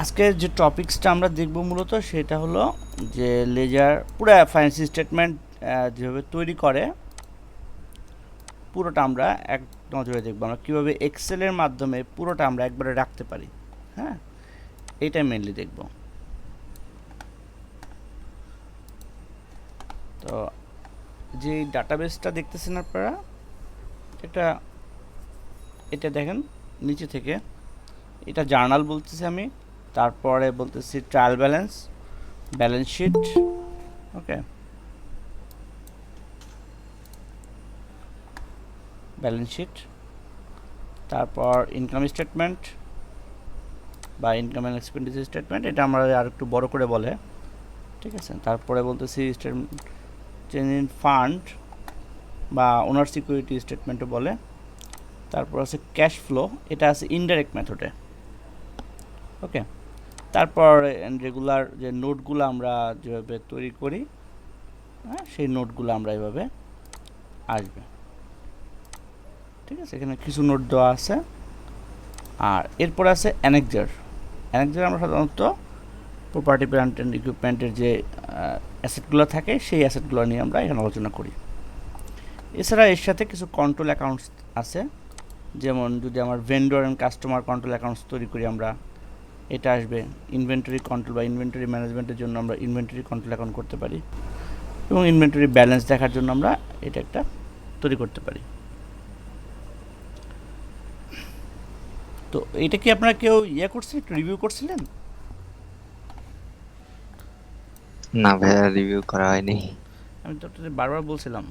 আজকে যে টপিকসটা আমরা দেখব মূলত সেটা হলো যে লেজার পুরো ফাইন্যান্সিয়াল স্টেটমেন্ট যেভাবে তৈরি করে পুরোটা আমরা এক নজরে দেখব। আমরা কীভাবে এক্সেলের মাধ্যমে পুরোটা আমরা একবারে রাখতে পারি। হ্যাঁ, এইটাই মেনলি দেখব। তো যে ডাটাবেসটা দেখতেছেন আপনারা, এটা দেখেন নিচে থেকে, এটা জার্নাল বলতেছি আমি, তারপরে বলতেছি ট্রায়াল ব্যালেন্স, ব্যালেন্স শিট, ওকে, ব্যালেন্স শিট, তারপর ইনকাম স্টেটমেন্ট বা ইনকাম অ্যান্ড এক্সপেন্ডিচার স্টেটমেন্ট, এটা আমরা আর একটু বড় করে বলে, ঠিক আছে। তারপরে বলতেছি স্টেটমেন্ট চেঞ্জ ইন ফান্ড বা ওনার সিকিউরিটি স্টেটমেন্টও বলে। তারপর আছে ক্যাশ ফ্লো, এটা আছে ইনডাইরেক্ট মেথডে, ওকে। তারপর রেগুলার যে নোটগুলো আমরা যেভাবে তৈরি করি, হ্যাঁ, সেই নোটগুলো আমরা এভাবে আসবে, ঠিক আছে। এখানে কিছু নোট দেওয়া আছে। আর এরপর আছে অ্যানেক্সার। অ্যানেক্সার আমরা সাধারণত প্রপার্টি প্ল্যান্ট অ্যান্ড ইকুইপমেন্টের যে অ্যাসেটগুলো থাকে সেই অ্যাসেটগুলো নিয়ে আমরা এখানে আলোচনা করি। এছাড়া এর সাথে কিছু কন্ট্রোল অ্যাকাউন্টস আছে, যেমন যদি আমার vendor and customer control accounts তৈরি করি আমরা, এটা আসবে। ইনভেন্টরি কন্ট্রোল বা ইনভেন্টরি ম্যানেজমেন্টের জন্য আমরা ইনভেন্টরি কন্ট্রোল অ্যাকাউন্ট করতে পারি, এবং ইনভেন্টরি ব্যালেন্স দেখার জন্য আমরা এটা একটা তৈরি করতে পারি। তো এটা কি আপনারা কেউ করছিলেন, একটু রিভিউ করছিলেন? না ভাইয়া, রিভিউ করা হয়নি। আমি তো আপনাদের বারবার বলছিলাম,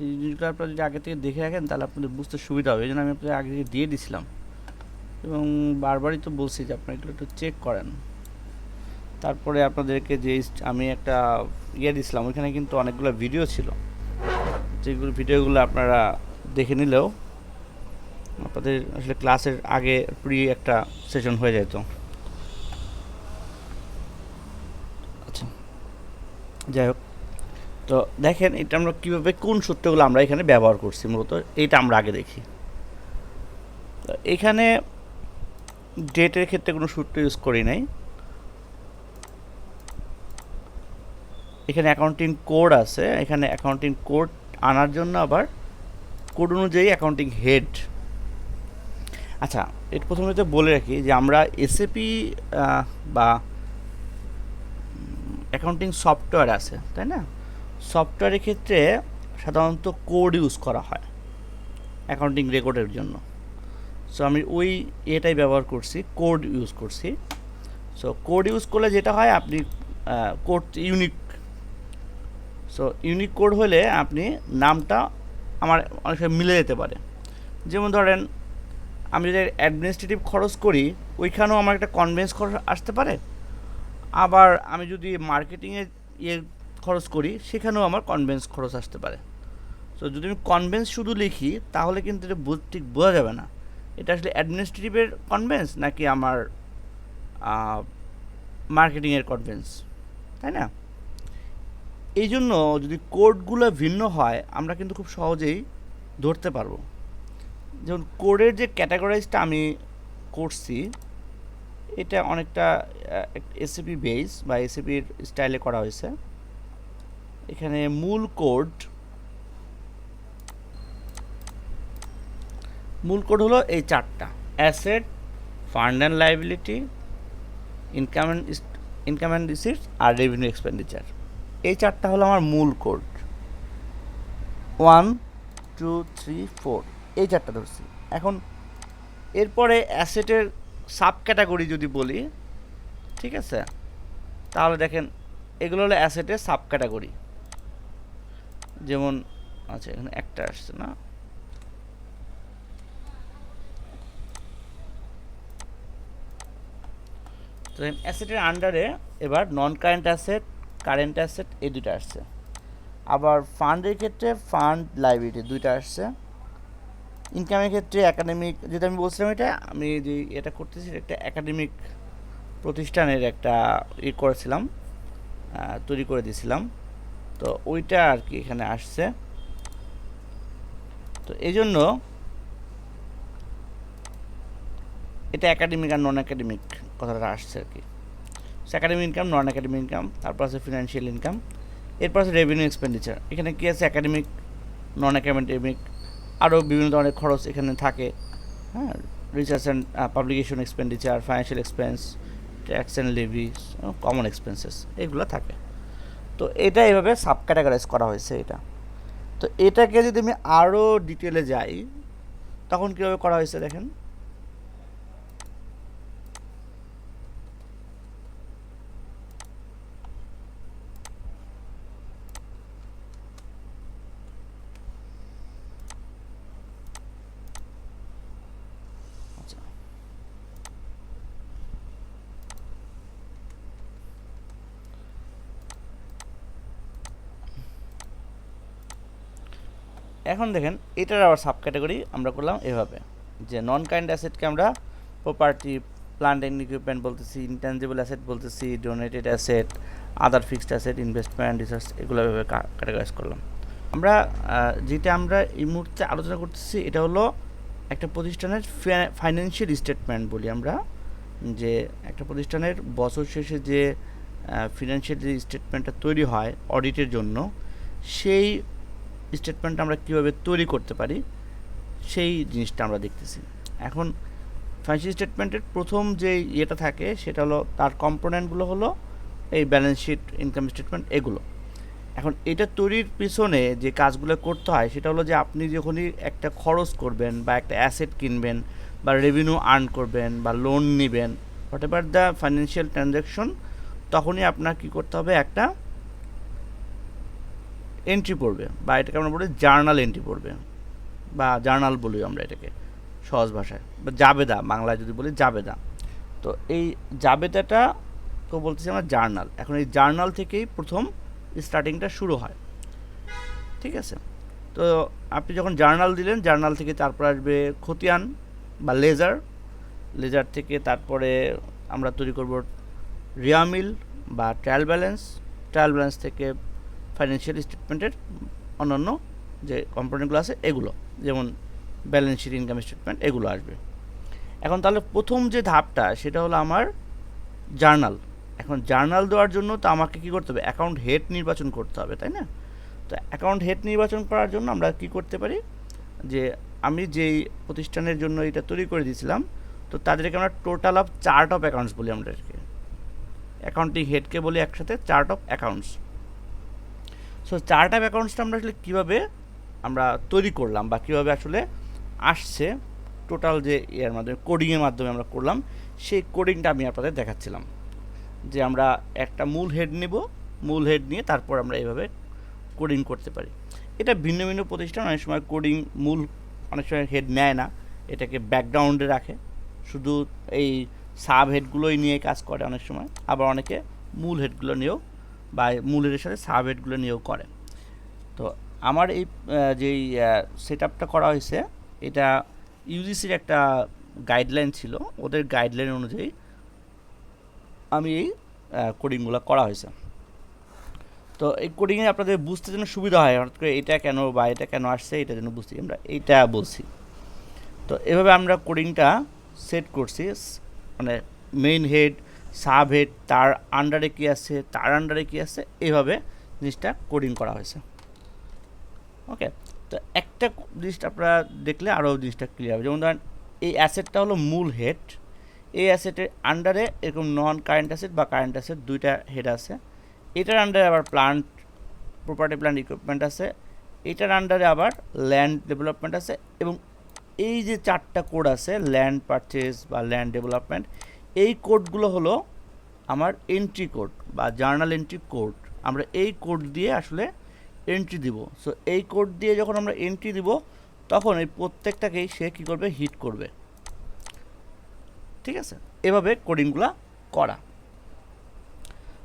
এই জিনিসগুলো আপনারা যদি আগে থেকে দেখে রাখেন তাহলে আপনাদের বুঝতে সুবিধা হবে। এই জন্য আমি আপনাদের আগে থেকে দিয়ে দিছিলাম, এবং বারবারই তো বলছি যে আপনারা এগুলো একটু চেক করেন। তারপরে আপনাদেরকে যে আমি একটা দিছিলাম, ওইখানে কিন্তু অনেকগুলো ভিডিও ছিল, যেগুলো ভিডিওগুলো আপনারা দেখে নিলেও আপনাদের আসলে ক্লাসের আগে প্রি একটা সেশন হয়ে যেত। আচ্ছা, যাই হোক, তো দেখেন এটা আমরা কীভাবে কোন সূত্রগুলো আমরা এখানে ব্যবহার করছি, মূলত এইটা আমরা আগে দেখি। তো এখানে ডেটের ক্ষেত্রে কোনো সূত্র ইউজ করি নাই। এখানে অ্যাকাউন্টিং কোড আছে, এখানে অ্যাকাউন্টিং কোড আনার জন্য আবার কোড অনুযায়ী অ্যাকাউন্টিং হেড। আচ্ছা, এর প্রথমে তো বলে রাখি যে আমরা এসএপি বা অ্যাকাউন্টিং সফটওয়্যার আছে, তাই না? সফটওয়্যারের ক্ষেত্রে সাধারণত কোড ইউজ করা হয় অ্যাকাউন্টিং রেকর্ডের জন্য। সো আমি ওই এটাই ব্যবহার করছি, কোড ইউজ করছি। সো কোড ইউজ করলে যেটা হয়, আপনি code unique, so unique code হলে আপনি নামটা আমার অনেক সময় মিলে যেতে পারে। যেমন ধরেন আমি যদি অ্যাডমিনিস্ট্রেটিভ খরচ করি, ওইখানেও আমার একটা কনভেন্স খরচ আসতে পারে। আবার আমি যদি মার্কেটিংয়ে খরচ করি, সেখানেও আমার কনভেন্স খরচ আসতে পারে। সো যদি আমি কনভেন্স শুধু লিখি তাহলে কিন্তু এটা ঠিক বোঝা যাবে না এটা আসলে অ্যাডমিনিস্ট্রেটিভের কনভেন্স নাকি আমার মার্কেটিংয়ের কনভেন্স, তাই না? এই জন্য যদি কোডগুলো ভিন্ন হয় আমরা কিন্তু খুব সহজেই ধরতে পারবো। যেমন কোডের যে ক্যাটাগরাইজটা আমি করছি, এটা অনেকটা এসএপি বেস বা এসএপির স্টাইলে করা হয়েছে। এখানে মূল কোড হলো এই চারটা: asset, fund and liability, income and receipts আর রেভিনিউ এক্সপেন্ডিচার। এই চারটা হলো আমার মূল কোড। 1 2 3 4, এই চারটা ধরছি। এখন এরপরে অ্যাসেটের সাব ক্যাটাগরি যদি বলি, ঠিক আছে, তাহলে দেখেন এগুলো হলো অ্যাসেটের সাব ক্যাটাগরি। যেমন আচ্ছা, এখানে একটা আসছে না, তো অ্যাসেটের আন্ডারে এবার নন কারেন্ট অ্যাসেট, কারেন্ট অ্যাসেট, এই দুটো আসছে। আবার ফান্ডের ক্ষেত্রে ফান্ড, লাইবিলিটি দুইটা আসছে। ইনকামের ক্ষেত্রে একাডেমিক, যেটা আমি বলছিলাম, আমি যে এটা করতেছি একটা একাডেমিক প্রতিষ্ঠানের একটা করেছিলাম, তৈরি করে দিয়েছিলাম, তো ওইটা আর কি এখানে আসছে। তো এই জন্য এটা একাডেমিক আর নন একাডেমিক কথাটা আসছে আর কি। একাডেমিক ইনকাম, নন একাডেমিক ইনকাম, তারপর আছে ফিনান্সিয়াল ইনকাম, এরপর আছে রেভিনিউ এক্সপেন্ডিচার। এখানে কী আছে, একাডেমিক, নন একাডেমিক, আরও বিভিন্ন ধরনের খরচ এখানে থাকে। হ্যাঁ, research and publication expenditure, financial expense, tax and levies, common expenses, এগুলো থাকে। তো এটা এভাবে সাব ক্যাটাগরাইজ করা হয়েছে এটা। তো এটাকে যদি আমি আরও ডিটেলে যাই তখন কীভাবে করা হয়েছে দেখেন। এখন দেখেন এটার আবার সাব ক্যাটাগরি আমরা করলাম এভাবে, যে নন কারেন্ট অ্যাসেটকে আমরা প্রপার্টি, প্ল্যান্ট অ্যান্ড ইকুইপমেন্ট বলতেছি, ইনট্যাঞ্জিবল অ্যাসেট বলতেছি, ডোনেটেড অ্যাসেট, আদার ফিক্সড অ্যাসেট, ইনভেস্টমেন্ট, রিসার্চ, এগুলো এভাবে ক্যাটাগরাইজ করলাম। আমরা যেটা আমরা এই মুহূর্তে আলোচনা করতেছি এটা হলো একটা প্রতিষ্ঠানের ফাইন্যান্সিয়াল স্টেটমেন্ট বলি আমরা, যে একটা প্রতিষ্ঠানের বছর শেষে যে ফিনান্সিয়াল যে স্টেটমেন্টটা তৈরি হয় অডিটের জন্য, সেই স্টেটমেন্ট আমরা কীভাবে তৈরি করতে পারি সেই জিনিসটা আমরা দেখতেছি। এখন ফাইন্যান্সিয়াল স্টেটমেন্টের প্রথম যে ইয়েটা থাকে সেটা হলো তার কম্পোনেন্টগুলো হলো এই ব্যালেন্স শিট, ইনকাম স্টেটমেন্ট, এগুলো। এখন এটা তৈরির পিছনে যে কাজগুলো করতে হয় সেটা হলো যে আপনি যখনই একটা খরচ করবেন বা একটা অ্যাসেট কিনবেন বা রেভিনিউ আর্ন করবেন বা লোন নেবেন, what ever the financial transaction, তখনই আপনার কী করতে হবে, একটা এন্ট্রি পড়বে, বা এটাকে আমরা বলি জার্নাল এন্ট্রি পড়বে, বা জার্নাল বলি আমরা এটাকে সহজ ভাষায়, বা জাবেদা, বাংলায় যদি বলি জাবেদা। তো এই জাবেদাটা তো বলতেছি আমরা জার্নাল। এখন এই জার্নাল থেকেই প্রথম স্টার্টিংটা শুরু হয়, ঠিক আছে। তো আপনি যখন জার্নাল দিলেন, জার্নাল থেকে তারপর আসবে খতিয়ান বা লেজার, লেজার থেকে তারপরে আমরা তৈরি করব রিয়ামিল বা ট্রায়াল ব্যালেন্স, ট্রায়াল ব্যালেন্স থেকে ফাইন্যান্সিয়াল স্টেটমেন্টের অন্যান্য যে কম্পোনেন্টগুলো আছে এগুলো, যেমন ব্যালেন্স শিট, ইনকাম স্টেটমেন্ট, এগুলো আসবে। এখন তাহলে প্রথম যে ধাপটা সেটা হলো আমার জার্নাল। এখন জার্নাল দেওয়ার জন্য তো আমাকে কী করতে হবে, অ্যাকাউন্ট হেড নির্বাচন করতে হবে, তাই না? তো অ্যাকাউন্ট হেড নির্বাচন করার জন্য আমরা কী করতে পারি, যে আমি যেই প্রতিষ্ঠানের জন্য এটা তৈরি করে দিয়েছিলাম, তো তাদেরকে আমরা total of chart of accounts বলি, আমরা এটাকে অ্যাকাউন্টিং হেডকে বলি একসাথে chart of accounts. So chart of অ্যাকাউন্টসটা আমরা আসলে কীভাবে আমরা তৈরি করলাম বা কীভাবে আসলে আসছে, টোটাল যে এর মাধ্যমে কোডিংয়ের মাধ্যমে আমরা করলাম, সেই কোডিংটা আমি আপনাদের দেখাচ্ছিলাম। যে আমরা একটা মূল হেড নেব, মূল হেড নিয়ে তারপর আমরা এইভাবে কোডিং করতে পারি। এটা ভিন্ন ভিন্ন প্রতিষ্ঠান অনেক সময় কোডিং মূল অনেক সময় হেড নেয় না, এটাকে ব্যাকগ্রাউন্ডে রাখে, শুধু এই সাব হেডগুলোই নিয়ে কাজ করে অনেক সময়, আবার অনেকে মূল হেডগুলো নিয়েও বা মূল হেডের সাথে সাব হেডগুলো নিয়েও করে। তো আমার এই যেই সেট আপটা করা হয়েছে এটা ইউজিসির একটা গাইডলাইন ছিল, ওদের গাইডলাইন অনুযায়ী আমি এই কোডিংগুলো করা হয়েছে। তো এই কোডিংয়ে আপনাদের বুঝতে যেন সুবিধা হয়, হঠাৎ করে এটা কেন বা এটা কেন আসছে এটা যেন বুঝতে আমরা এইটা বলছি। তো এভাবে আমরা কোডিংটা সেট করছি, মানে মেইন হেড, সাব হেড, তার আন্ডারে কী আছে, তার আন্ডারে কী আছে, এইভাবে জিনিসটা কোডিং করা হয়েছে। ওকে, তো একটা জিনিসটা আপনারা দেখলে আরও জিনিসটা ক্লিয়ার হবে। যেমন ধরেন এই অ্যাসেটটা হলো মূল হেড, এই অ্যাসেটের আন্ডারে এরকম নন কারেন্ট অ্যাসেট বা কারেন্ট অ্যাসেট দুইটা হেড আছে, এটার আন্ডারে আবার প্লান্ট, প্রপার্টি, প্ল্যান্ট, ইকুইপমেন্ট আছে, এটার আন্ডারে আবার ল্যান্ড ডেভেলপমেন্ট আছে, এবং এই যে চারটা কোড আছে, ল্যান্ড পারচেজ বা ল্যান্ড ডেভেলপমেন্ট, এই কোডগুলো হলো আমার এন্ট্রি কোড বা জার্নাল এন্ট্রি কোড। আমরা এই কোড দিয়ে আসলে এন্ট্রি দিব। সো এই কোড দিয়ে যখন আমরা এন্ট্রি দিব তখন এই প্রত্যেকটাকেই সে কী করবে, হিট করবে, ঠিক আছে। এভাবে কোডিংগুলো করা।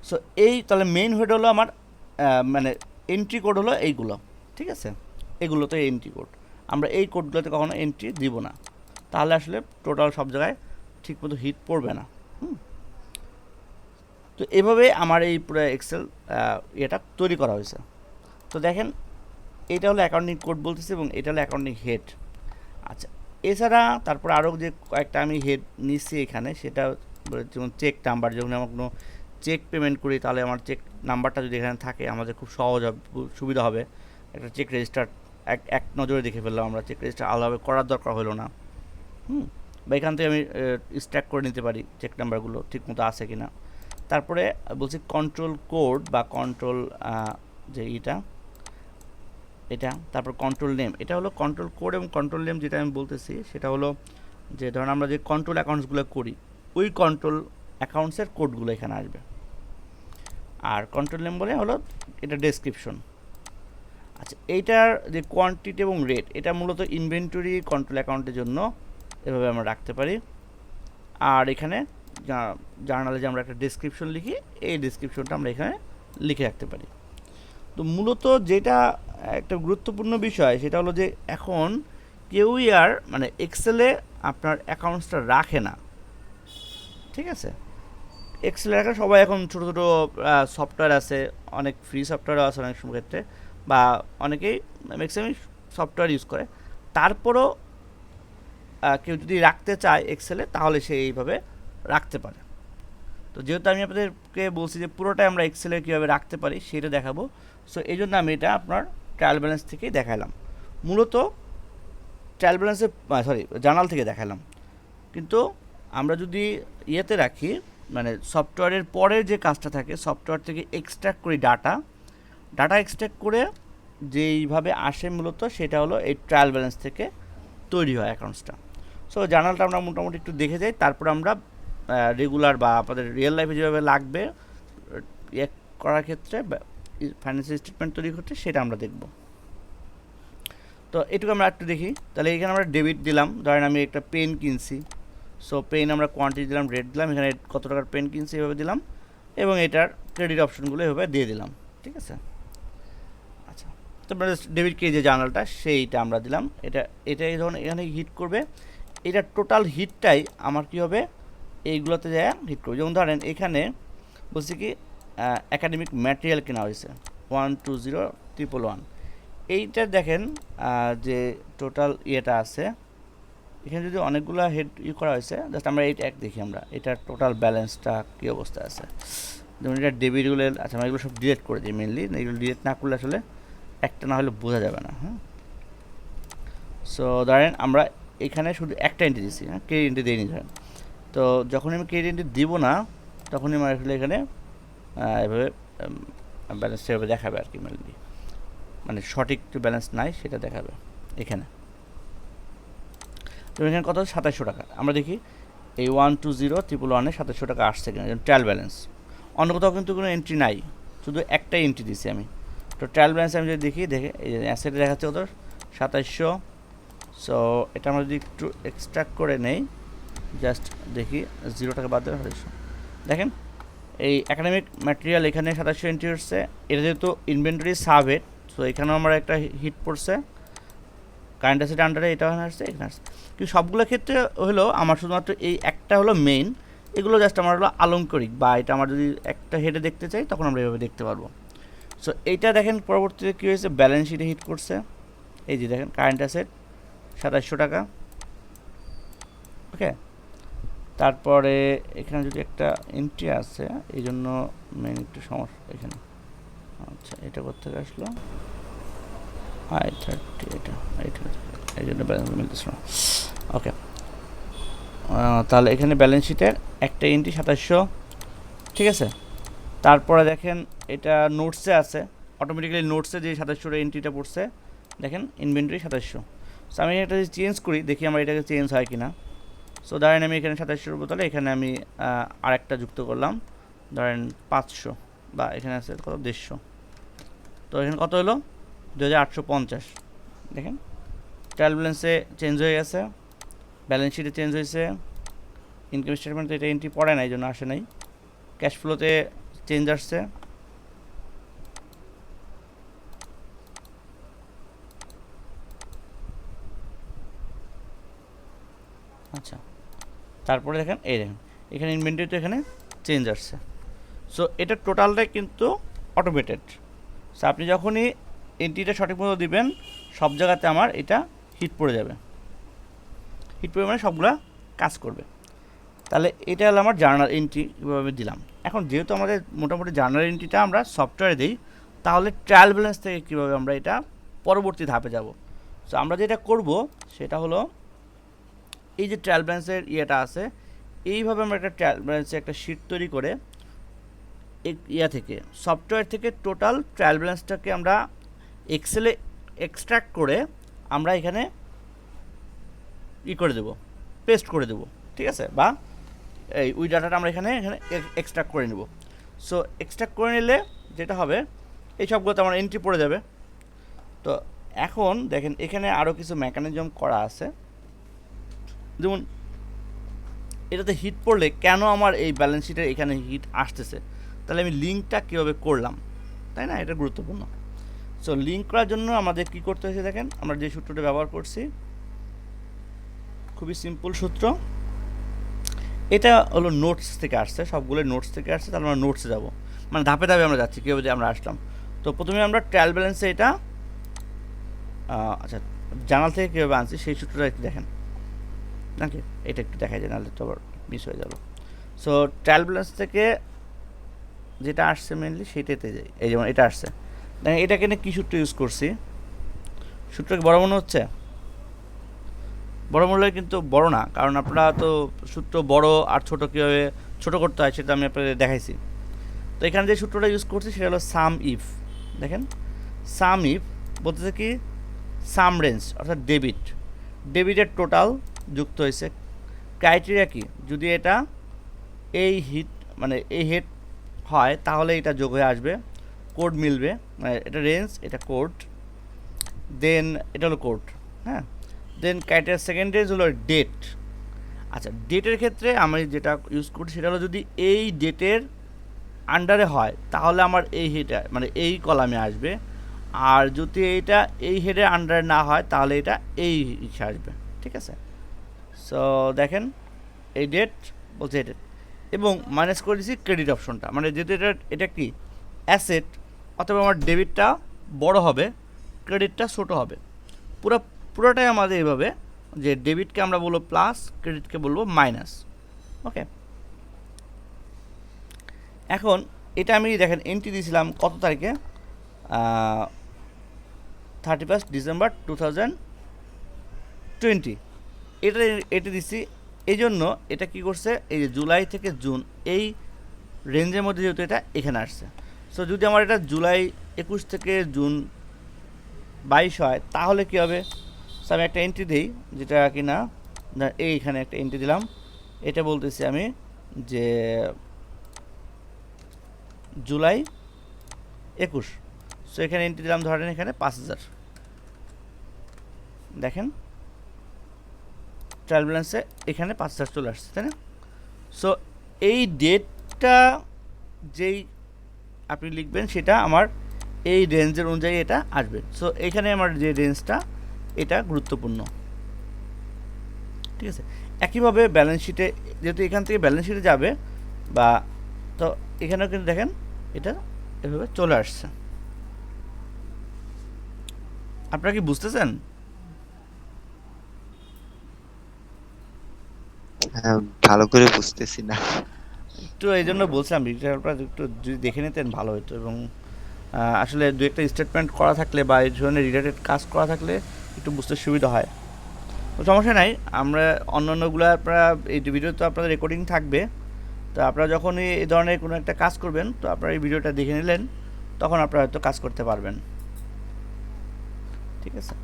সো এই তাহলে মেইন হেড হলো আমার মানে এন্ট্রি কোড হলো এইগুলো, ঠিক আছে, এগুলো তো এন্ট্রি কোড। আমরা এই কোডগুলোতে কখনো এন্ট্রি দিব না, তাহলে আসলে টোটাল সব জায়গায় ঠিকমতো হিট পড়বে না। তো এভাবে আমার এই পুরো এক্সেল এটা তৈরি করা হয়েছে। তো দেখেন এটা হলো অ্যাকাউন্টিং কোড বলতেছে এবং এটা হলো অ্যাকাউন্টিং হেড। আচ্ছা, এছাড়া তারপর আরও যে কয়েকটা আমি হেড নিচ্ছি এখানে, সেটা যেমন চেক নাম্বার, যখন আমরা কোনো চেক পেমেন্ট করি তাহলে আমার চেক নাম্বারটা যদি এখানে থাকে আমাদের খুব সহজ হবে, সুবিধা হবে। একটা চেক রেজিস্টার এক নজরে দেখে ফেললাম আমরা, চেক রেজিস্টার আলাদাভাবে করার দরকার হলো না। বা এখান থেকে আমি স্ট্যাক করে নিতে পারি চেক নাম্বারগুলো ঠিক মতো আছে কি না। তারপরে বলছি কন্ট্রোল কোড বা কন্ট্রোল যে এটা তারপর কন্ট্রোল নেম, এটা হলো কন্ট্রোল কোড এবং কন্ট্রোল নেম। যেটা আমি বলতেছি সেটা হলো যে ধরুন আমরা যে কন্ট্রোল অ্যাকাউন্টসগুলো করি ওই কন্ট্রোল অ্যাকাউন্টসের কোডগুলো এখানে আসবে। আর কন্ট্রোল নেম বলে হলো এটা ডেসক্রিপশন। আচ্ছা, এইটার যে কোয়ান্টিটি এবং রেট, এটা মূলত ইনভেন্টরি কন্ট্রোল অ্যাকাউন্টের জন্য এভাবে আমরা রাখতে পারি। আর এখানে জার্নালে যে আমরা একটা ডেসক্রিপশন লিখি, এই ডেসক্রিপশনটা আমরা এখানে লিখে রাখতে পারি। তো মূলত যেটা একটা গুরুত্বপূর্ণ বিষয় সেটা হলো যে এখন কেউই আর মানে এক্সেলে আপনার অ্যাকাউন্টসটা রাখে না, ঠিক আছে? এক্সেলে রাখে সবাই, এখন ছোটো ছোটো সফটওয়্যার আছে, অনেক ফ্রি সফটওয়্যারও আছে অনেক সময় ক্ষেত্রে, বা অনেকেই ম্যাক্সিমাম সফটওয়্যার ইউজ করে। তারপরও কেউ যদি রাখতে চায় এক্সেলে তাহলে সে এইভাবে রাখতে পারে। তো যেহেতু আমি আপনাদেরকে বলছি যে পুরোটাই আমরা এক্সেলে কীভাবে রাখতে পারি সেটা দেখাবো, সো এই জন্য আমি এটা আপনার ট্রায়াল ব্যালেন্স থেকেই দেখালাম। মূলত ট্রায়াল ব্যালেন্সে জার্নাল থেকে দেখালাম, কিন্তু আমরা যদি ইয়েতে রাখি মানে সফটওয়্যারের পরের যে কাজটা থাকে, সফটওয়্যার থেকে এক্সট্র্যাক্ট করি ডাটা এক্সট্র্যাক্ট করে যেইভাবে আসে মূলত সেটা হলো এই ট্রায়াল ব্যালেন্স থেকে তৈরি হয় অ্যাকাউন্টসটা। সো জার্নালটা আমরা মোটামুটি একটু দেখে যাই, তারপর আমরা রেগুলার বা আমাদের রিয়েল লাইফে যেভাবে লাগবে ইয়ে করার ক্ষেত্রে ফাইন্যান্সিয়াল স্টেটমেন্ট তৈরি করতে, সেটা আমরা দেখব। তো এটুকু আমরা একটু দেখি। তাহলে এখানে আমরা ডেবিট দিলাম, ধরেন আমি একটা পেন কিনছি, সো পেন আমরা কোয়ান্টিটি দিলাম, রেট দিলাম, এখানে কত টাকার পেন কিনছি এভাবে দিলাম, এবং এটার ক্রেডিট অপশনগুলো এভাবে দিয়ে দিলাম, ঠিক আছে? আচ্ছা, তারপরে ডেবিট কে যে জার্নালটা সেইটা আমরা দিলাম, এটাই ধরুন এখানে হিট করবে, এটা টোটাল হিটটাই আমার কী হবে এইগুলোতে যায় হিট করবে। যেমন ধরেন এখানে বলছি কি একাডেমিক ম্যাটেরিয়াল কেনা হয়েছে 120,111, এইটা দেখেন যে টোটাল ইয়েটা আছে এখানে, যদি অনেকগুলো হেড করা হয়েছে, জাস্ট আমরা এইটা দেখি আমরা এটার টোটাল ব্যালেন্সটা কী অবস্থা আছে। যেমন এটা ডেবিটগুলো, আচ্ছা আমরা এগুলো সব ডিলিট করে দিই মেনলি, এগুলো ডিলিট না করলে আসলে একটা না হলে বোঝা যাবে না। হ্যাঁ, সো ধরেন আমরা এখানে শুধু একটা এন্ট্রি দিচ্ছি, হ্যাঁ, ক্রেডিট এন্ট্রি দিইনি ধরেন। তো যখন আমি ক্রেডিট এন্ট্রি দিব না তখনই আমার আসলে এখানে এভাবে ব্যালেন্স সেভাবে দেখাবে আর কি, মেনলি মানে সঠিক যে ব্যালেন্স নাই সেটা দেখাবে এখানে। তো এখানে কত 2700 টাকা, আমরা দেখি এই 120,111-এ 2700 টাকা আসছে কিনা, ট্রায়াল ব্যালেন্স। অন্য কোথাও কিন্তু কোনো এন্ট্রি নাই, শুধু একটাই এন্ট্রি দিচ্ছি আমি। তো ট্রায়াল ব্যালেন্স আমি যদি দেখি, দেখে এই অ্যাসেটে দেখাচ্ছে কত 2700। সো এটা আমরা যদি একটু এক্সট্রাক্ট করে নেই, জাস্ট দেখি 0 টাকা বাদ দেওয়া হয়েছে, দেখেন এই একাডেমিক ম্যাটেরিয়াল এখানে 2700 এন্ট্রি হচ্ছে। এটা যেহেতু ইনভেন্টরি সাবহেড, সো এখানেও আমার একটা হিট পড়ছে, কারেন্ট অ্যাসেট আন্ডারে এটা আসছে, এখানে আসছে। কিন্তু সবগুলো ক্ষেত্রে হলো আমার শুধুমাত্র এই একটা হলো মেইন, এগুলো জাস্ট আমার হলো আলংকারিক, বা এটা আমার যদি একটা হেডে দেখতে চাই তখন আমরা এভাবে দেখতে পারবো। সো এইটা দেখেন পরবর্তীতে কী হয়েছে, ব্যালেন্স শিটে হিট করছে, এই যে দেখেন কারেন্ট অ্যাসেট 2700 টাকা। ওকে, তারপরে এখানে যদি একটা এন্ট্রি আছে, এই জন্য মেইন একটু সমস্যা এখানে। আচ্ছা, এটা কোথেকে আসলো, I30, এটা এই জন্য ব্যালেন্স মিলতেছে না। ওকে, তাহলে এখানে ব্যালেন্স শিটের একটা এন্ট্রি 2700, ঠিক আছে? তারপরে দেখেন এটা নোটসে আছে, অটোমেটিক্যালি নোটসে যে 2700 এন্ট্রিটা পড়ছে, দেখেন ইনভেন্টরি 2700। সো আমি এটা যদি চেঞ্জ করি, দেখি আমার এটাকে চেঞ্জ হয় কি না। সো ধরেন আমি এখানে 2700 বদলে এখানে আমি আরেকটা যুক্ত করলাম, ধরেন 500, বা এখানে আছে কত 150, তো এখানে কত হলো 2850। দেখেন ট্রায়াল ব্যালেন্সে চেঞ্জ হয়ে গেছে, ব্যালেন্স শিটে চেঞ্জ হয়েছে, ইনকাম স্টেটমেন্টে এটা এন্ট্রি পড়ে না এই জন্য আসে নাই, ক্যাশ ফ্লোতে চেঞ্জ আসছে। আচ্ছা, তারপরে দেখেন এই দেখেন এখানে ইনভেন্টরিতে এখানে চেঞ্জ আসছে। সো এটা টোটালটাই কিন্তু অটোমেটেড। সো আপনি যখনই এন্ট্রিটা সঠিক মতো দিবেন সব জায়গাতে আমার এটা হিট পড়ে যাবে। হিট পরিমাণে সবগুলা কাজ করবে। তাহলে এটা হলো আমার জার্নাল এন্ট্রি কীভাবে দিলাম। এখন যেহেতু আমাদের মোটামুটি জার্নাল এন্ট্রিটা আমরা সফটওয়্যারে দিই, তাহলে ট্রায়াল ব্যালেন্স থেকে কীভাবে আমরা এটা পরবর্তী ধাপে যাব। সো আমরা যেটা করব সেটা হলো এই যে ট্রায়াল ব্যালেন্সের ইয়েটা আছে, এইভাবে আমরা একটা ট্রায়াল ব্যালেন্সে একটা শিট তৈরি করে থেকে সফটওয়্যার থেকে টোটাল ট্রায়াল ব্যালেন্সটাকে আমরা এক্সেলে এক্সট্র্যাক্ট করে আমরা এখানে করে দেবো, পেস্ট করে দেবো, ঠিক আছে, বা ওই ডাটাটা আমরা এখানে এক্সট্র্যাক্ট করে নেব। সো এক্সট্র্যাক্ট করে নিলে যেটা হবে এই সবগুলোতে আমার এন্ট্রি পড়ে যাবে। তো এখন দেখেন এখানে আরও কিছু মেকানিজম করা আছে, যেমন এটাতে হিট পড়লে কেন আমার এই ব্যালেন্স শিটের এখানে হিট আসতেছে, তাহলে আমি লিঙ্কটা কীভাবে করলাম, তাই না, এটা গুরুত্বপূর্ণ। সো লিঙ্ক করার জন্য আমাদের কী করতে হয়েছে দেখেন, আমরা যে সূত্রটা ব্যবহার করছি খুবই সিম্পল সূত্র। এটা হলো নোটস থেকে আসছে, সবগুলো নোটস থেকে আসছে, তাহলে আমরা নোটসে যাব, মানে ধাপে ধাপে আমরা যাচ্ছি কীভাবে আমরা আসলাম। তো প্রথমে আমরা ট্রায়াল ব্যালেন্সে এটা আচ্ছা জার্নাল থেকে কীভাবে আনছি সেই সূত্রটা একটু দেখেন নাকি, এটা একটু দেখা যায়, নাহলে তো আবার মিস হয়ে যাবে। সো ট্রায়াল ব্যালেন্স থেকে যেটা আসছে মেনলি সেইটাতে যাই, এই যেমন এটা আসছে দেখেন, এটাকে নিয়ে কী সূত্র ইউজ করছি, সূত্রকে বড় মনে হচ্ছে, বড় মূল্য কিন্তু বড় না, কারণ আপনারা তো সূত্র বড় আর ছোট কীভাবে ছোট করতে হয় সেটা আমি আপনাদের দেখাইছি। তো এখানে যে সূত্রটা ইউজ করছি সেটা হলো সাম ইফ। দেখেন সাম ইফ বলতেছে কি, সাম রেঞ্জ অর্থাৎ ডেবিটের টোটাল যুক্ত হয়েছে, ক্রাইটেরিয়া কি, যদি এটা এই হিট মানে এই হেড হয় তাহলে এটা যোগ হয়ে আসবে, কোড মিলবে, মানে এটা রেঞ্জ এটা কোড, দেন এটা হলো কোড, হ্যাঁ, দেন ক্রাইটেরিয়া সেকেন্ড রেঞ্জ হলো ডেট। আচ্ছা ডেটের ক্ষেত্রে আমি যেটা ইউজ করি সেটা হলো যদি এই ডেটের আন্ডারে হয় তাহলে আমার এই হেডে মানে এই কলামে আসবে, আর যদি এইটা এই হেডের আন্ডারে না হয় তাহলে এটা এই হিসেবে আসবে, ঠিক আছে। সো দেখেন এই ডেট বলছে এটা, এবং মাইনাস করে দিচ্ছি ক্রেডিট অপশনটা, মানে যেহেতু এটা কি অ্যাসেট, অথবা আমার ডেবিটটা বড় হবে ক্রেডিটটা ছোটো হবে, পুরোটাই আমাদের এইভাবে যে ডেবিটকে আমরা বলবো প্লাস, ক্রেডিটকে বলবো মাইনাস, ওকে। এখন এটা আমি দেখেন এন্ট্রি দিয়েছিলাম কত তারিখে, 31 ডিসেম্বর 2020, এটা দিচ্ছি এই জন্য এটা কি করছে, এই যে জুলাই থেকে জুন এই রেঞ্জের মধ্যে যেহেতু এটা এখানে আসছে। সো যদি আমার এটা জুলাই 21 থেকে জুন 22 হয় তাহলে কী হবে, সো আমি একটা এন্ট্রি দিই যেটা কি না, এইখানে একটা এন্ট্রি দিলাম, এটা বলতেছি আমি যে জুলাই 21, সো এখানে এন্ট্রি দিলাম ধরেন এখানে 5000, দেখেন ট্রায়াল ব্যালেন্সে এখানে 5000 চলে আসছে, তাই না। সো এই ডেটটা যেই আপনি লিখবেন সেটা আমার এই রেঞ্জের অনুযায়ী এটা আসবে। সো এখানে আমার যে রেঞ্জটা এটা গুরুত্বপূর্ণ, ঠিক আছে। একইভাবে ব্যালেন্স শিটে যেহেতু এখান থেকে ব্যালেন্স শিটে যাবে বা, তো এখানেও কিন্তু দেখেন এটা এভাবে চলে আসছে। আপনারা কি বুঝতেছেন? ভালো করে বুঝতেছি না। একটু এই জন্য বলছিলাম আপনারা একটু যদি দেখে নিতেন ভালো হতো, এবং আসলে দু একটা স্টেটমেন্ট করা থাকলে বা এই ধরনের রিলেটেড কাজ করা থাকলে একটু বুঝতে সুবিধা হয়। তো সমস্যা নাই, আমরা অন্যান্যগুলো আপনারা এই ভিডিও তো আপনাদের রেকর্ডিং থাকবে, তো আপনারা যখনই এই ধরনের কোনো একটা কাজ করবেন তো আপনারা এই ভিডিওটা দেখে নিলেন, তখন আপনারা হয়তো কাজ করতে পারবেন, ঠিক আছে।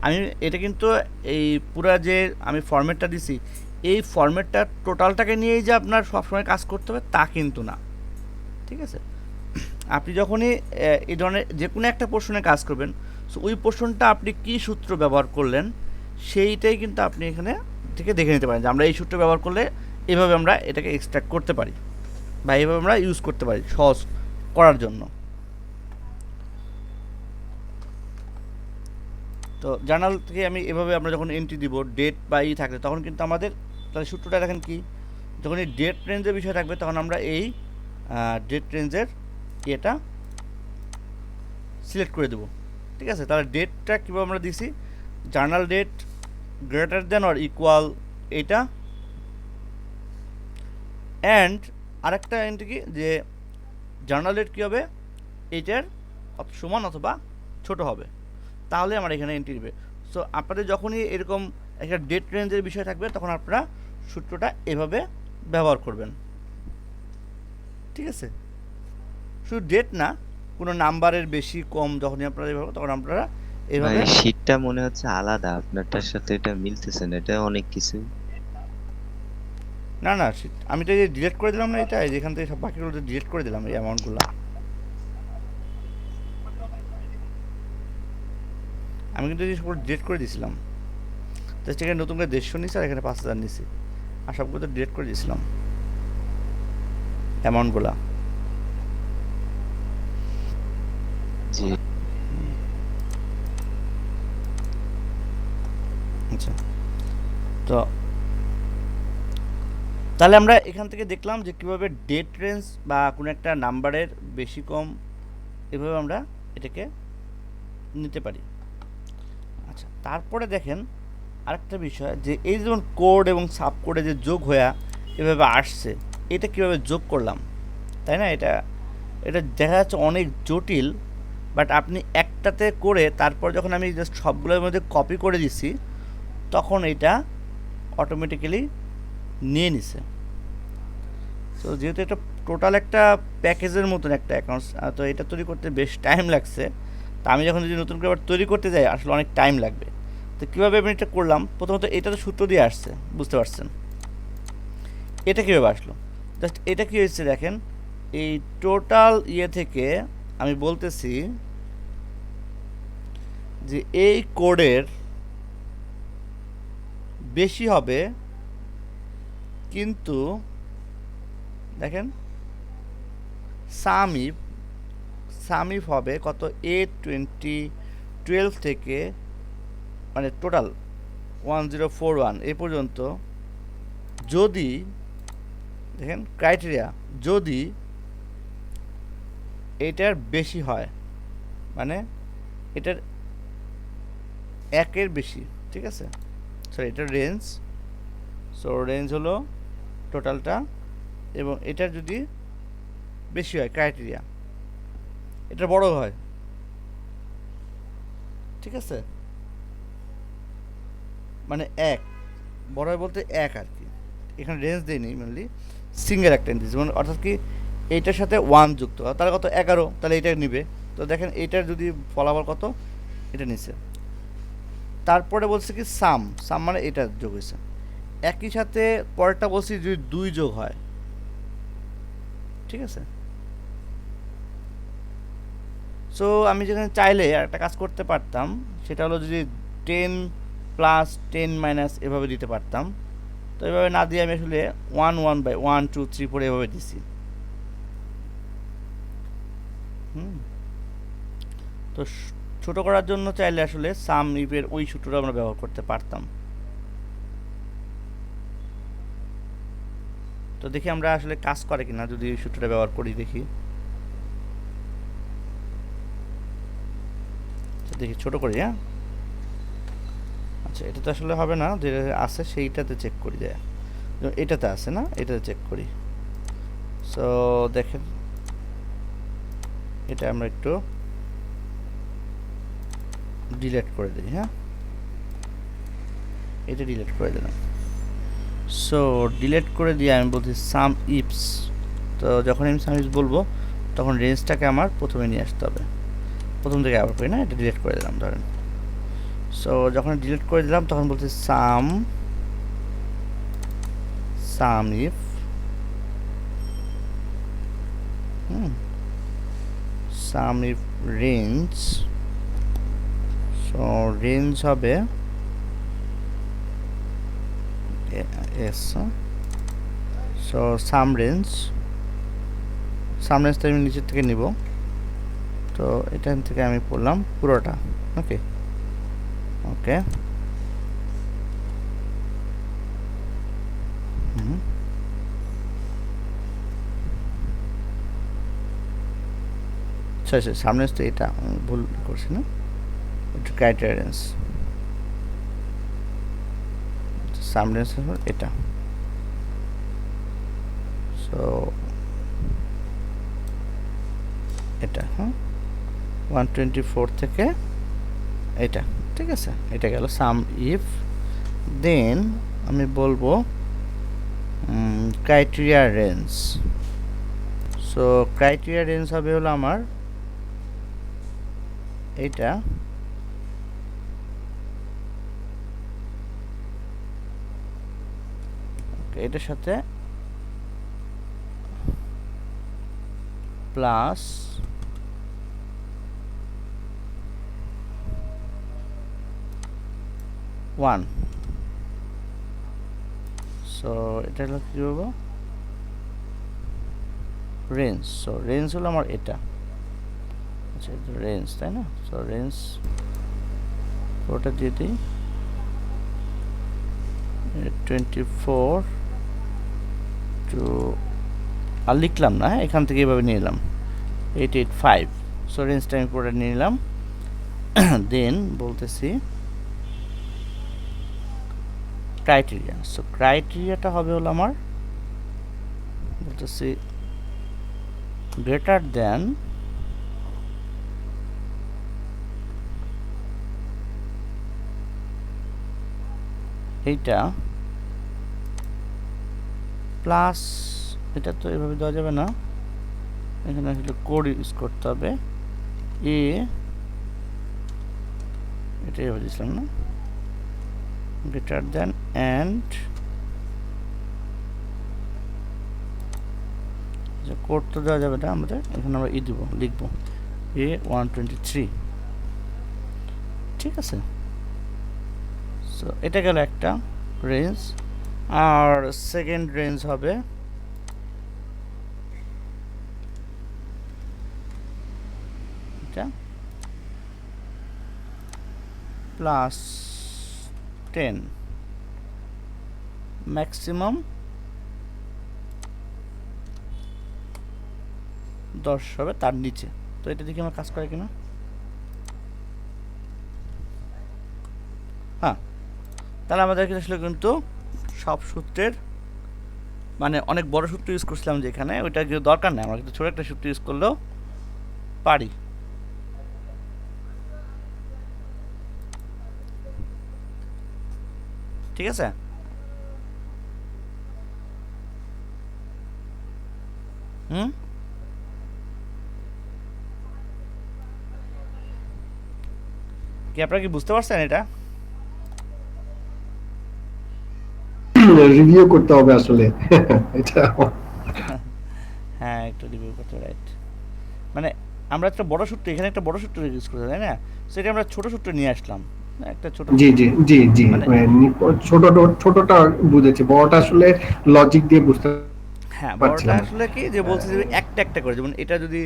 আমি এটা কিন্তু এই পুরা যে আমি ফরম্যাটটা দিছি এই ফরম্যাটটা টোটালটাকে নিয়েই যে আপনার সবসময় কাজ করতে হবে তা কিন্তু না, ঠিক আছে। আপনি যখনই এই ধরনের যে কোনো একটা পোর্শনে কাজ করবেন, সো ওই পোর্শনটা আপনি কী সূত্র ব্যবহার করলেন সেইটাই কিন্তু আপনি এখানে থেকে দেখে নিতে পারেন যে আমরা এই সূত্র ব্যবহার করলে এভাবে আমরা এটাকে এক্সট্রাক্ট করতে পারি বা এইভাবে আমরা ইউজ করতে পারি সহজ করার জন্য। তো জার্নাল থেকে আমি এভাবে আমরা যখন এন্ট্রি দিব ডেট বা ই থাকলে তখন কিন্তু আমাদের তাহলে সূত্রটা দেখেন কি, যখন এই ডেট রেঞ্জের বিষয় থাকবে তখন আমরা এই ডেট রেঞ্জের এটা সিলেক্ট করে দেবো, ঠিক আছে। তাহলে ডেটটা কীভাবে আমরা দিছি, journal date greater than or equal এইটা, অ্যান্ড আরেকটা এন্ট্রি কি যে জার্নাল ডেট কী হবে এইটার সমান অথবা ছোট হবে, তাহলে আমার এখানে এন্ট্রি নেবে। সো আপনাদের যখনই এরকম একটা ডেট রেঞ্জের বিষয় থাকবে তখন আপনারা সূত্রটা এভাবে ব্যবহার করবেন, ঠিক আছে? শুধু ডেট না, কোনো নাম্বারের বেশি কম যখনই আপনারা এভাবে, তখন আপনারা ভাই এভাবে। শীটটা মনে হচ্ছে আলাদা, আপনারটার সাথে এটা মিলতেছে না, এটা অনেক কিছু। না না, আমি তো এই ডিলিট করে দিলাম না, এটা যেখান থেকে সব বাকিগুলো ডিলিট করে দিলাম এই অ্যামাউন্টগুলো। আমি কিন্তু এই সবগুলো ডিলিট করে দিয়েছিলাম, জাস্ট এখানে নতুন করে 150 নিছি আর এখানে 5000 নিছি, আর সবগুলো তো ডিলিট করে দিয়েছিলাম অ্যামাউন্টগুলা। জি আচ্ছা, তো তাহলে আমরা এখান থেকে দেখলাম যে কীভাবে ডেট রেঞ্জ বা কোনো একটা নাম্বারের বেশি কম এভাবে আমরা এটাকে নিতে পারি। আচ্ছা, তারপরে দেখেন আরেকটা বিষয় যে এই যেমন কোড এবং সাব কোডে যে যোগ হয়ে এভাবে আসছে, এটা কীভাবে যোগ করলাম, তাই না? এটা এটা দেখা যাচ্ছে অনেক জটিল, বাট আপনি একটাতে করে তারপর যখন আমি জাস্ট সবগুলোর মধ্যে কপি করে দিছি তখন এটা অটোমেটিক্যালি নিয়ে নিছে। তো যেহেতু এটা টোটাল একটা প্যাকেজের মতন একটা অ্যাকাউন্টস, তো এটা তৈরি করতে বেশ টাইম লাগছে। তা আমি যখন যদি নতুন করে আবার তৈরি করতে যাই আসলে অনেক টাইম লাগবে। তো কীভাবে আমি এটা করলাম, প্রথমত এটা তো সূত্র দিয়ে আসছে, বুঝতে পারছেন? এটা কীভাবে আসলো, জাস্ট এটা কী হয়েছে দেখেন, এই টোটাল ইয়ে থেকে আমি বলতেছি যে এই কোডের বেশি হবে, কিন্তু দেখেন সামিফ হবে কত, A2012 থেকে মানে টোটাল 1041 এ পর্যন্ত, যদি দেখেন ক্রাইটেরিয়া যদি এটার বেশি হয়, মানে এটার একের বেশি, ঠিক আছে? সরি, এটার রেঞ্জ, সো রেঞ্জ হলো টোটালটা, এবং এটার যদি বেশি হয় ক্রাইটেরিয়া, এটা বড় হয়, ঠিক আছে? মানে এক বড় হয় বলতে এক আর কি, এখানে রেঞ্জ দেয়নি, মেনলি সিঙ্গেল একটা ইন্টিজ, মানে অর্থাৎ কি এইটার সাথে 1 যুক্ত, তাহলে কত 11, তাহলে এটা নিবে। তো দেখেন এইটার যদি ফলাফল কত, এটা নিছে। তারপরে বলছে কি সাম মানে এটা যোগ হয়েছে, একই সাথে পরেরটা বলছি যদি 2 যোগ হয়, ঠিক আছে? সো আমি যেখানে চাইলে আর একটা কাজ করতে পারতাম, সেটা হলো যদি 10 প্লাস 10 মাইনাস এভাবে দিতে পারতাম। তো এভাবে না দিয়ে আমি আসলে 1 2 3 4 এভাবে দিছি। তো ছোট করার জন্য চাইলে আসলে সাম ইফের ওই সূত্রটা আমরা ব্যবহার করতে পারতাম। তো দেখি আমরা আসলে কাজ করে কিনা, যদি ওই সূত্রটা ব্যবহার করি দেখি। দেখি ছোট করি, হ্যাঁ। আচ্ছা, এটা তো আসলে হবে না, যে আছে সেইটাতে চেক করি, যায় এটাতে আছে না, এটাতে চেক করি। সো দেখেন এটা আমরা একটু ডিলিট করে দিই, হ্যাঁ, এটা ডিলিট করে দিলাম। সো ডিলিট করে দিয়ে আমি বলছি সাম ইপস, তো যখন আমি সাম ইপস বলবো তখন রেঞ্জটাকে আমার প্রথমে নিয়ে আসতে হবে, প্রথম থেকে আবার করি না, এটা ডিলিট করে দিলাম ধরেন। সো যখন ডিলিট করে দিলাম তখন বলছি sum if sum if range, so range হবে এস, সো সাম রেঞ্জটা আমি নিচের থেকে নিব, তো এখান থেকে আমি পড়লাম পুরোটা, ওকে ওকে। সরি সামনে তো এটা ভুল করছি না, একটু ক্রাইটেরিয়া রেঞ্জ, সাম রেঞ্জ এটা। সো এটা হ্যাঁ 124 থেকে এটা, ঠিক আছে, এটা গেল সাম ইফ। দেন আমি বলবো criteria range. So criteria range হবে হলো আমার এইটা, এটার সাথে প্লাস ওয়ান। সো এটা হলো কী বলবো রেঞ্জ। সো রেঞ্জ হলো আমার এটা, আচ্ছা রেঞ্জ তাই না। সো রেঞ্জ ওটা দিয়ে দিই 24 টু, আর লিখলাম না, এখান থেকে এভাবে নিয়ে নিলাম 885। সো রেঞ্জটা আমি পুরোটা নিয়ে নিলাম। দেন বলতেছি ক্রাইটেরিয়া। সো ক্রাইটেরিয়াটা হবে হলো আমার বলতেছি গ্রেটার দেন এইটা প্লাস, এটা তো এভাবে দেওয়া যাবে না, এখানে আসলে কোড ইউজ করতে হবে। এটা এভাবে দিয়েছিলাম না, গ্রেটার দেন অ্যান্ড কোড তো দেওয়া যাবে না আমাদের, এখানে আমরা দিব লিখবো A123, ঠিক আছে। সো এটা গেল একটা রেঞ্জ। আর সেকেন্ড রেঞ্জ হবে এটা প্লাস 10, ম্যাক্সিমাম 10 হবে তার নিচে। তো এটা দেখি আমার কাজ করে কিনা। হ্যাঁ, তাহলে আমাদের আসলে কিন্তু সব সূত্রের মানে অনেক বড় সূত্র ইউজ করছিলাম যেখানে, ওইটা কিন্তু দরকার নেই, আমরা কিন্তু ছোট একটা সূত্র ইউজ করলেও পারি। ঠিক আছে, কি আপনারা কি বুঝতে পারছেন এটা? রিভিউ করতে হবে আসলে এটা। হ্যাঁ একটু রিভিউ করতে, রাইট। মানে আমরা একটা বড় সূত্র, এখানে একটা বড় সূত্র ইউজ করতে, তাই না? সেটা আমরা ছোট সূত্র নিয়ে আসলাম, একটা ছোট জি জি জি জি, মানে ছোটটা বুঝেছি, বড়টা আসলে লজিক দিয়ে বুঝতে হ্যাঁ বড়টা পারছিলাম না। আসলে কি যে বলছি যে একটা একটা করে, যেমন এটা যদি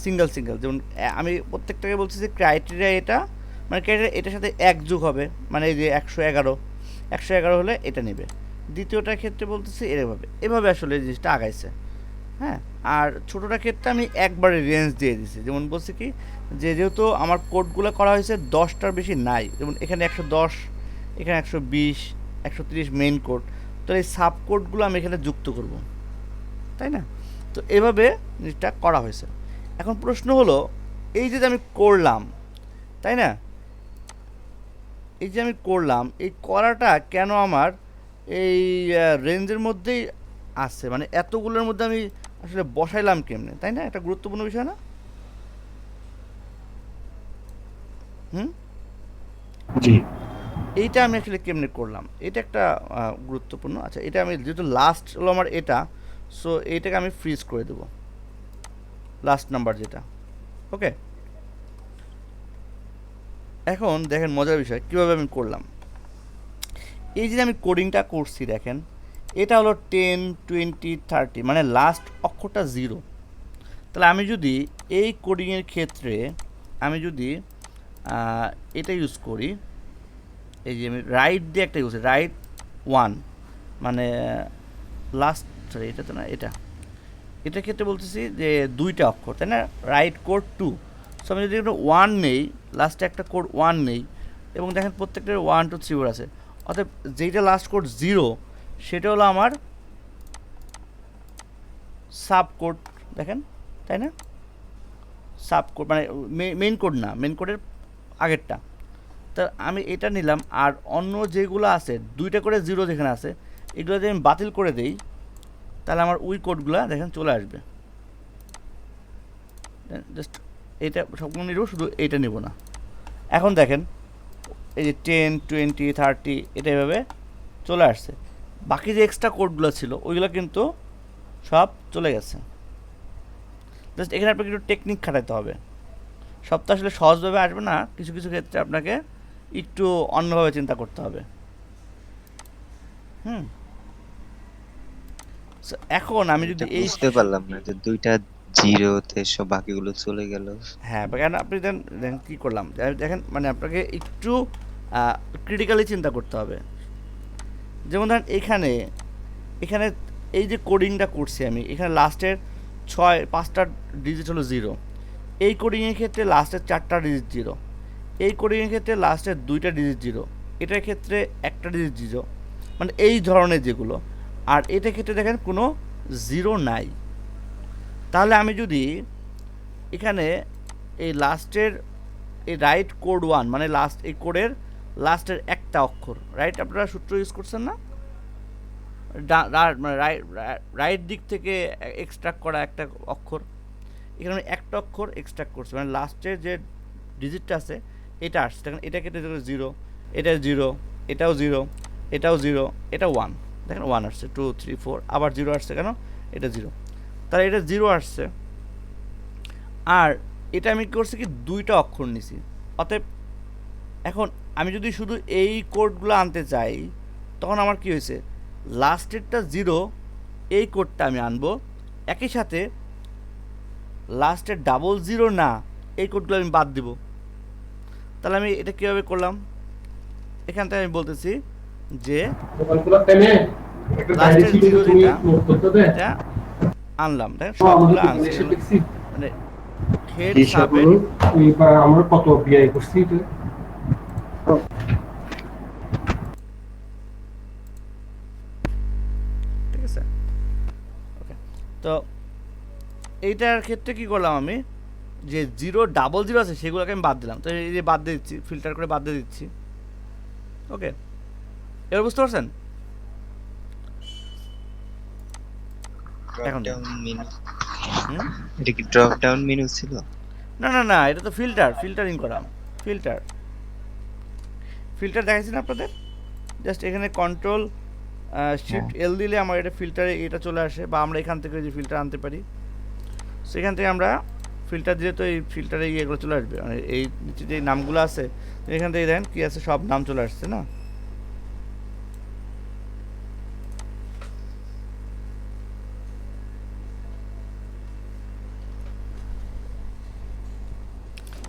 সিঙ্গেল সিঙ্গেল, যেমন আমি প্রত্যেকটাকে বলছি যে ক্রাইটেরিয়া এটা, মানে ক্রাইটেরিয়া এটার সাথে এক যোগ হবে, মানে এই যে 111 হলে এটা নেবে। দ্বিতীয়টার ক্ষেত্রে বলতেছি এভাবে, এভাবে আসলে এই জিনিসটা আগাইছে। হ্যাঁ, আর ছোটোটার ক্ষেত্রে আমি একবারে রেঞ্জ দিয়ে দিছি, যেমন বলছি কি যে যেহেতু আমার কোডগুলো করা হয়েছে 10টার বেশি নাই, যেমন এখানে 110, এখানে 120, 130 মেইন কোড, তো এই সাব কোডগুলো আমি এখানে যুক্ত করব, তাই না? তো এভাবে জিনিসটা করা হয়েছে। এখন প্রশ্ন হলো এই যে আমি করলাম, তাই না, এই যে আমি করলাম, এই করাটা কেন আমার এই রেঞ্জের মধ্যেই আছে, মানে এতগুলোর মধ্যে আমি আসলে বসাইলাম কেমনে, তাই না? একটা গুরুত্বপূর্ণ বিষয় না? হুম, জি এইটা আমি আসলে কেমনে করলাম, এটা একটা গুরুত্বপূর্ণ। আচ্ছা, এটা আমি যেহেতু লাস্ট হলো আমার এটা, সো এইটাকে আমি ফ্রিজ করে দেবো, লাস্ট নাম্বার যেটা। ওকে, এখন দেখেন মজার বিষয় কীভাবে আমি করলাম। এই যে আমি কোডিংটা করছি দেখেন, এটা হলো 10, 20, 30, মানে লাস্ট অক্ষরটা 0। তাহলে আমি যদি এই কোডিংয়ের ক্ষেত্রে আমি যদি এটা ইউজ করি, এই যে আমি রাইট দিয়ে একটা ইউজ, রাইট 1, মানে লাস্ট, সরি এটা তো না, এটার ক্ষেত্রে বলতেছি যে 2টা অক্ষর, তাই না? Right code 2। সো আমি যদি একটা 1 নেই, লাস্টে একটা কোড 1 নেই, এবং দেখেন প্রত্যেকটার 1, 2, 3 আছে, অতএব যেইটা লাস্ট কোড 0 সেটা হলো আমার সাব কোড, দেখেন তাই না? সাব কোড মানে মেইন কোড না, মেইন কোডের আগেরটা। তা আমি এটা নিলাম, আর অন্য যেগুলো আছে 2টা করে 0 যেখানে আছে এগুলো যদি আমি বাতিল করে দেই তাহলে আমার ওই কোডগুলো দেখেন চলে আসবে। জাস্ট এটা সবগুলো নিব, শুধু এইটা নিব না। এখন দেখেন এই যে 10, 20, 30 এটা এভাবে চলে আসছে। বাকি যে এক্সট্রা কোডগুলো ছিল ওইগুলো কিন্তু সব চলে গেছে। জাস্ট এখানে আপনাকে একটু টেকনিক খাটাতে হবে, সব তো আসলে সহজভাবে আসবে না, কিছু কিছু ক্ষেত্রে আপনাকে একটু অন্যভাবে চিন্তা করতে হবে। So, এখন আমি যদি এটা এই বুঝতে পারলাম না যে 2টা জিরোতে সব বাকিগুলো চলে গেল। হ্যাঁ, কেন আপনি দেখেন কী করলাম, দেখেন মানে আপনাকে একটু ক্রিটিক্যালি চিন্তা করতে হবে। যেমন ধরেন এখানে এখানে এই যে কোডিংটা করছি আমি, এখানে লাস্টের 5টা ডিজিট হলো 0, এই কোডিংয়ের ক্ষেত্রে লাস্টের 4টা ডিজিট 0, এই কোডিংয়ের ক্ষেত্রে লাস্টের 2টা ডিজিট 0, এটার ক্ষেত্রে 1টা ডিজিট 0, মানে এই ধরনের যেগুলো। আর এটার ক্ষেত্রে দেখেন কোনো 0 নাই। তাহলে আমি যদি এখানে এই লাস্টের এই রাইট কোড 1 মানে লাস্ট এই কোডের লাস্টের একটা অক্ষর, রাইট আপনারা সূত্র ইউজ করছেন না, মানে রাইট দিক থেকে এক্সট্রাক্ট করা একটা অক্ষর, এখানে আমি একটা অক্ষর এক্সট্রাক্ট করছি, মানে লাস্টের যে ডিজিটটা আছে এটা আসছে, দেখেন এটা কেটে 0, এটা 0, এটাও 0, এটাও 0, এটা 1, দেখেন 1 আসছে, 2, 3, 4 আবার 0 আসছে, কেন এটা 0, তাহলে এটা 0 আসছে। আর এটা আমি করছি কি 2টা অক্ষর নিছি। অতএব এখন আমি যদি শুধু এই কোডগুলো আনতে চাই তখন আমার কি হয়েছে, লাস্টেরটা 0 এই কোডটা আমি আনবো, একই সাথে লাস্টের 0 না এই কোডগুলো আমি বাদ দিব। তাহলে আমি এটা কীভাবে করলাম, এখান থেকে আমি বলতেছি যে লাস্টের 0 যেটা এটা আনলাম, দেখেন সবগুলো আনছি, মানে হেড সাবের আমরা কত বিআই করছি এটা। ঠিক আছে, ওকে। তো এইটার ক্ষেত্রে কি করলাম আমি, যে 0, 0 আছে সেগুলোকে আমি বাদ দিলাম, তো এই যে বাদ দিয়ে দিচ্ছি, ফিল্টার করে বাদ দিয়ে দিচ্ছি। ওকে, এবার বুঝতে পারছেন? এখন এটা কি ড্রপ ডাউন মেনু ছিল? না না না, এটা তো ফিল্টারিং করা, ফিল্টার দেখাইছি না আপনাদের, জাস্ট এখানে কন্ট্রোল শিফট এল দিলে আমার এটা ফিল্টারে এটা চলে আসে, বা আমরা এখান থেকে যে ফিল্টার আনতে পারি, সেখান থেকে আমরা ফিল্টার দিলে তো এই ফিল্টারে এগুলো চলে আসবে, মানে এই নিচে যে নামগুলো আছে এখান থেকে দেখেন কী আছে, সব নাম চলে আসছে না।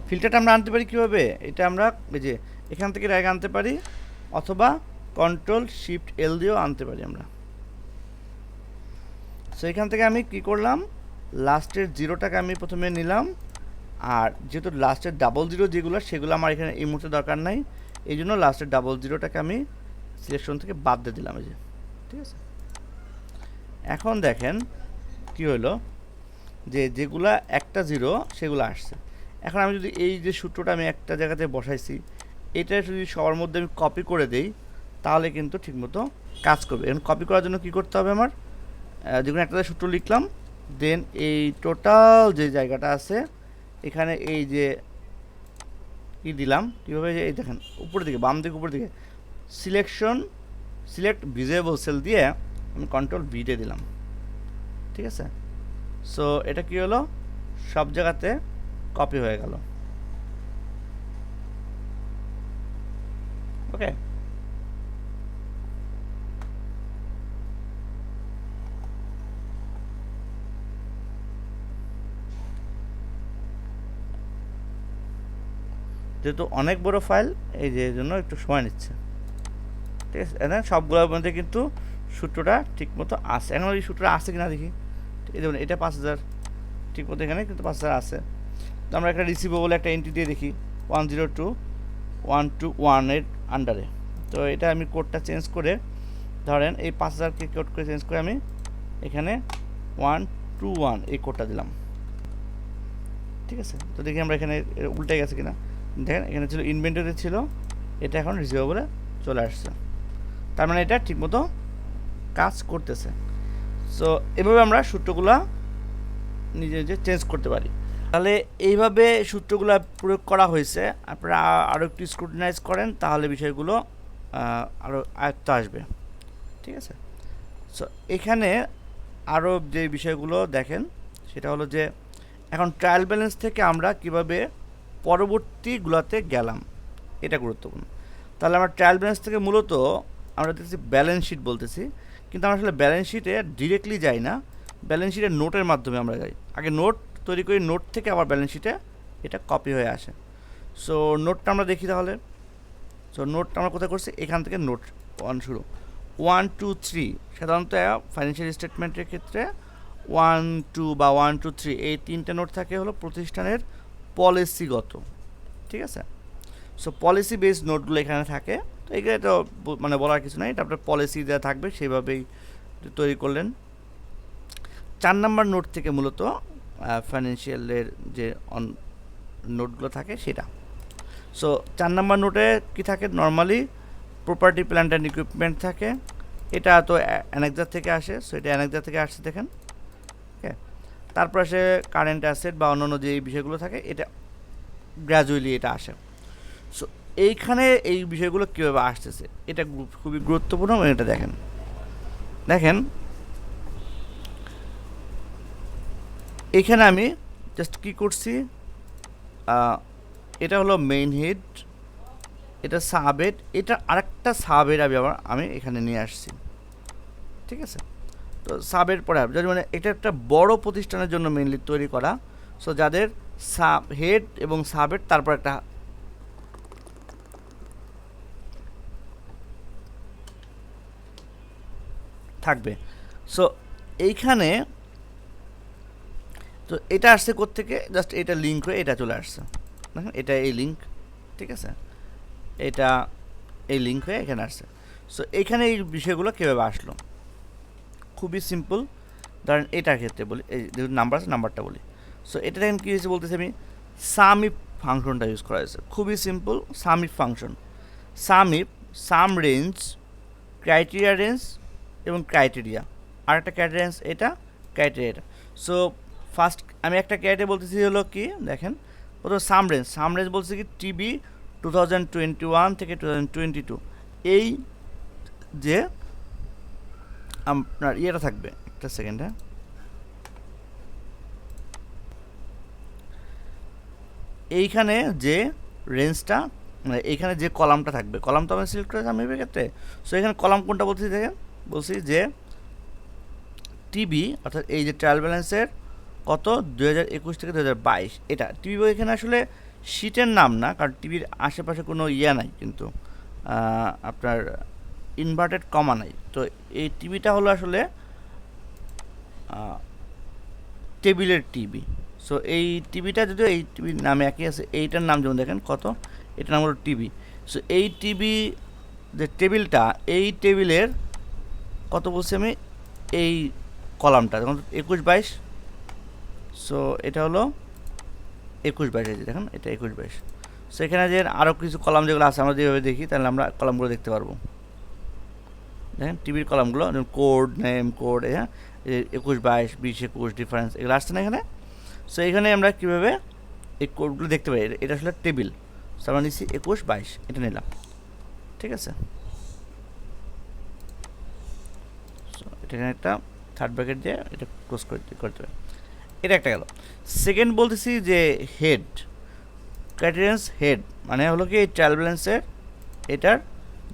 ফিল্টারটা আমরা আনতে পারি কীভাবে, এটা আমরা এই যে এখান থেকে র্যাগ আনতে পারি, অথবা কন্ট্রোল শিফট এল দিয়েও আনতে পারি আমরা। সো এখান থেকে আমি কি করলাম, লাস্টের 0টাকে আমি প্রথমে নিলাম, আর যেহেতু লাস্টের 00 যেগুলো সেগুলো আমার এখানে এই মুহূর্তে দরকার নাই, এই জন্য লাস্টের 00টাকে আমি সিলেকশন থেকে বাদ দিয়ে দিলাম, এই যে, ঠিক আছে। এখন দেখেন কি হলো, যে যেগুলা একটা 0 সেগুলো আসছে। এখন আমি যদি এই যে সূত্রটা আমি একটা জায়গাতে বসাইছি, এটা যদি সবার মধ্যে আমি কপি করে দেই তাহলে কিন্তু ঠিকমতো কাজ করবে। এখন কপি করার জন্য কি করতে হবে, আমার যে কোনো একটা সূত্র লিখলাম, দেন এই টোটাল যে জায়গাটা আছে এখানে এই যে কি দিলাম, কীভাবে, এই দেখেন উপরের দিকে, বাম দিকে উপরের দিকে সিলেক্ট ভিজিবল সেল দিয়ে আমি কন্ট্রোল ভিতে দিলাম, ঠিক আছে। সো এটা কি হলো, সব জায়গাতে কপি হয়ে গেল। ওকে, যেহেতু অনেক বড় ফাইল এই যে জন্য একটু সময় নিচ্ছে, ঠিক আছে। এখন সবগুলোর মধ্যে কিন্তু সূত্রটা ঠিকমতো আসে। এখন ওই সূত্রটা আসে কিনা দেখি, এই দেখুন এটা 5000 ঠিকমতো এখানে কিন্তু 5000 আছে। তো আমরা একটা রিসিভেবল একটা এন্ট্রি দিয়ে দেখি 102.121 এর আন্ডারে, তো এটা আমি কোডটা চেঞ্জ করে ধরেন এই 5000কে কোড করে চেঞ্জ করে আমি এখানে 121 এই কোডটা দিলাম, ঠিক আছে। তো দেখি আমরা এখানে উল্টে গেছে কিনা, দেখেন এখানে ছিল ইনভেন্টরি ছিল, এটা এখন রিসিভেবলে চলে আসছে, তার মানে এটা ঠিকমতো কাজ করতেছে। সো এভাবে আমরা সূত্রগুলা নিজে নিজে চেঞ্জ করতে পারি। তাহলে এইভাবে সূত্রগুলো প্রয়োগ করা হয়েছে, আপনারা আরও একটু স্ক্রুটিনাইজ করেন তাহলে বিষয়গুলো আরও আয়ত্ত আসবে, ঠিক আছে। সো এখানে আরও যে বিষয়গুলো দেখেন সেটা হলো যে এখন ট্রায়াল ব্যালেন্স থেকে আমরা কিভাবে পরবর্তীগুলোতে গেলাম, এটা গুরুত্বপূর্ণ। তাহলে আমরা ট্রায়াল ব্যালেন্স থেকে মূলত আমরা দেখছি ব্যালেন্স শিট বলতেছি, কিন্তু আমরা আসলে ব্যালেন্স শিটে ডিরেক্টলি যাই না, ব্যালেন্স শিটের নোটের মাধ্যমে আমরা যাই। আগে নোট তৈরি করি, নোট থেকে আবার ব্যালেন্স শিটে এটা কপি হয়ে আসে। সো নোটটা আমরা দেখি তাহলে। সো নোটটা আমরা কোথায় করছি, এখান থেকে নোট 1 শুরু, 1 2 3 সাধারণত ফাইন্যান্সিয়াল স্টেটমেন্টের ক্ষেত্রে 1 2 বা 1 2 3 এই 3টে নোট থাকে হলো প্রতিষ্ঠানের পলিসিগত, ঠিক আছে। সো পলিসি বেসড নোটগুলো এখানে থাকে, তো এগুলো তো মানে বলার কিছু নাই, এটা আপনার পলিসি দেওয়া থাকবে সেইভাবেই তৈরি করলেন। 4 নাম্বার নোট থেকে মূলত ফাইন্যান্সিয়ালের যে নোটগুলো থাকে সেটা। সো 4 নাম্বার নোটে কি থাকে, normally property plant and equipment থাকে, এটা তো অ্যানেক্সার থেকে আসে, সো এটা অ্যানেক্সার থেকে আসছে দেখেন, ওকে। তারপর আসে কারেন্ট অ্যাসেট বা অন্যান্য যে বিষয়গুলো থাকে, এটা গ্র্যাজুয়ালি এটা আসে। সো এইখানে এই বিষয়গুলো কীভাবে আসতেছে এটা খুবই গুরুত্বপূর্ণ, এটা দেখেন এখানে আমি জাস্ট কি করছি, এটা হলো মেইন হেড, এটা সাব হেড, এটা আরেকটা সাব হেড আমি এখানে নিয়ে আসছি, ঠিক আছে। তো সাব হেড পরে যদি মানে এটা একটা বড় প্রতিষ্ঠানের জন্য মেইনলি তৈরি করা, সো যাদের সাব হেড এবং সাব হেড তারপর একটা থাকবে। সো এইখানে তো এটা আসছে কোত্থেকে, জাস্ট এটা লিঙ্ক হয়ে এটা চলে আসছে, দেখেন এটা এই লিঙ্ক, ঠিক আছে, এটা এই লিঙ্ক হয়ে এখানে আসছে। সো এইখানে এই বিষয়গুলো কীভাবে আসলো, খুবই সিম্পল। ধরেন এটার ক্ষেত্রে বলি, এই যেহেতু নাম্বার আছে নাম্বারটা বলি। সো এটা দেখেন কী হয়েছে বলতেছি আমি, সাম ইফ ফাংশনটা ইউজ করা হয়েছে, খুবই simple. Some if function, some if some range, criteria range এবং ক্রাইটেরিয়া, আর একটা ক্রাইটেরিয়া রেঞ্জ, এটা ক্রাইটেরিয়া এটা। সো ফার্স্ট আমি একটা ক্রাইটেরিয়া বলতেছি হলো কি, দেখেন প্রথম সাম রেঞ্জ বলছে কি টিবি 2021 থেকে 2022, এই যে আপনার ইয়েটা থাকবে, একটা সেকেন্ড, হ্যাঁ, এইখানে যে রেঞ্জটা মানে এইখানে যে কলামটা থাকবে, কলাম তো আমি সিলেক্ট করেছি আমি ক্ষেত্রে। সো এখানে কলাম কোনটা বলছি দেখেন, বলছি যে টিবি অর্থাৎ এই যে ট্রায়াল ব্যালেন্সের কত 2021 থেকে 2022, এটা টিবি এখানে আসলে শিটের নাম না, কারণ টিভির আশেপাশে কোনো ইয়া নাই, কিন্তু আপনার ইনভার্টেড কমা নাই। তো এই টিভিটা হলো আসলে টেবিলের টিভি। সো এই টিভিটা যদিও এই টিভির নামে একই আছে, এইটার নাম যেমন দেখেন কত, এটার নাম হলো টিভি। সো এই টিভি যে টেবিলটা, এই টেবিলের কত বলছি আমি, এই কলামটা যেমন 21-22, সো এটা হলো 21-22, দেখেন এটা 21-22। সো এখানে যে আরও কিছু কলাম যেগুলো আছে আমরা যেভাবে দেখি তাহলে আমরা কলামগুলো দেখতে পারবো, দেখেন টিভির কলামগুলো যেমন কোড নেম কোড, হ্যাঁ 21-22 20-21 ডিফারেন্স এগুলো আসছে না এখানে। সো এখানে আমরা কীভাবে এই কোডগুলো দেখতে পাই, এটা আসলে টেবিল। সো আমরা নিচ্ছি 21-22 এটা নিলাম, ঠিক আছে। সো এটা এখানে একটা থার্ড ব্র্যাকেট দিয়ে এটা ক্লোজ করতে হবে, এটা একটা গেল। সেকেন্ড বলতেছি যে হেড, ক্রাইটেরিয়ান্স হেড মানে হলো কি এই ট্রায়াল ব্যালেন্সের এটার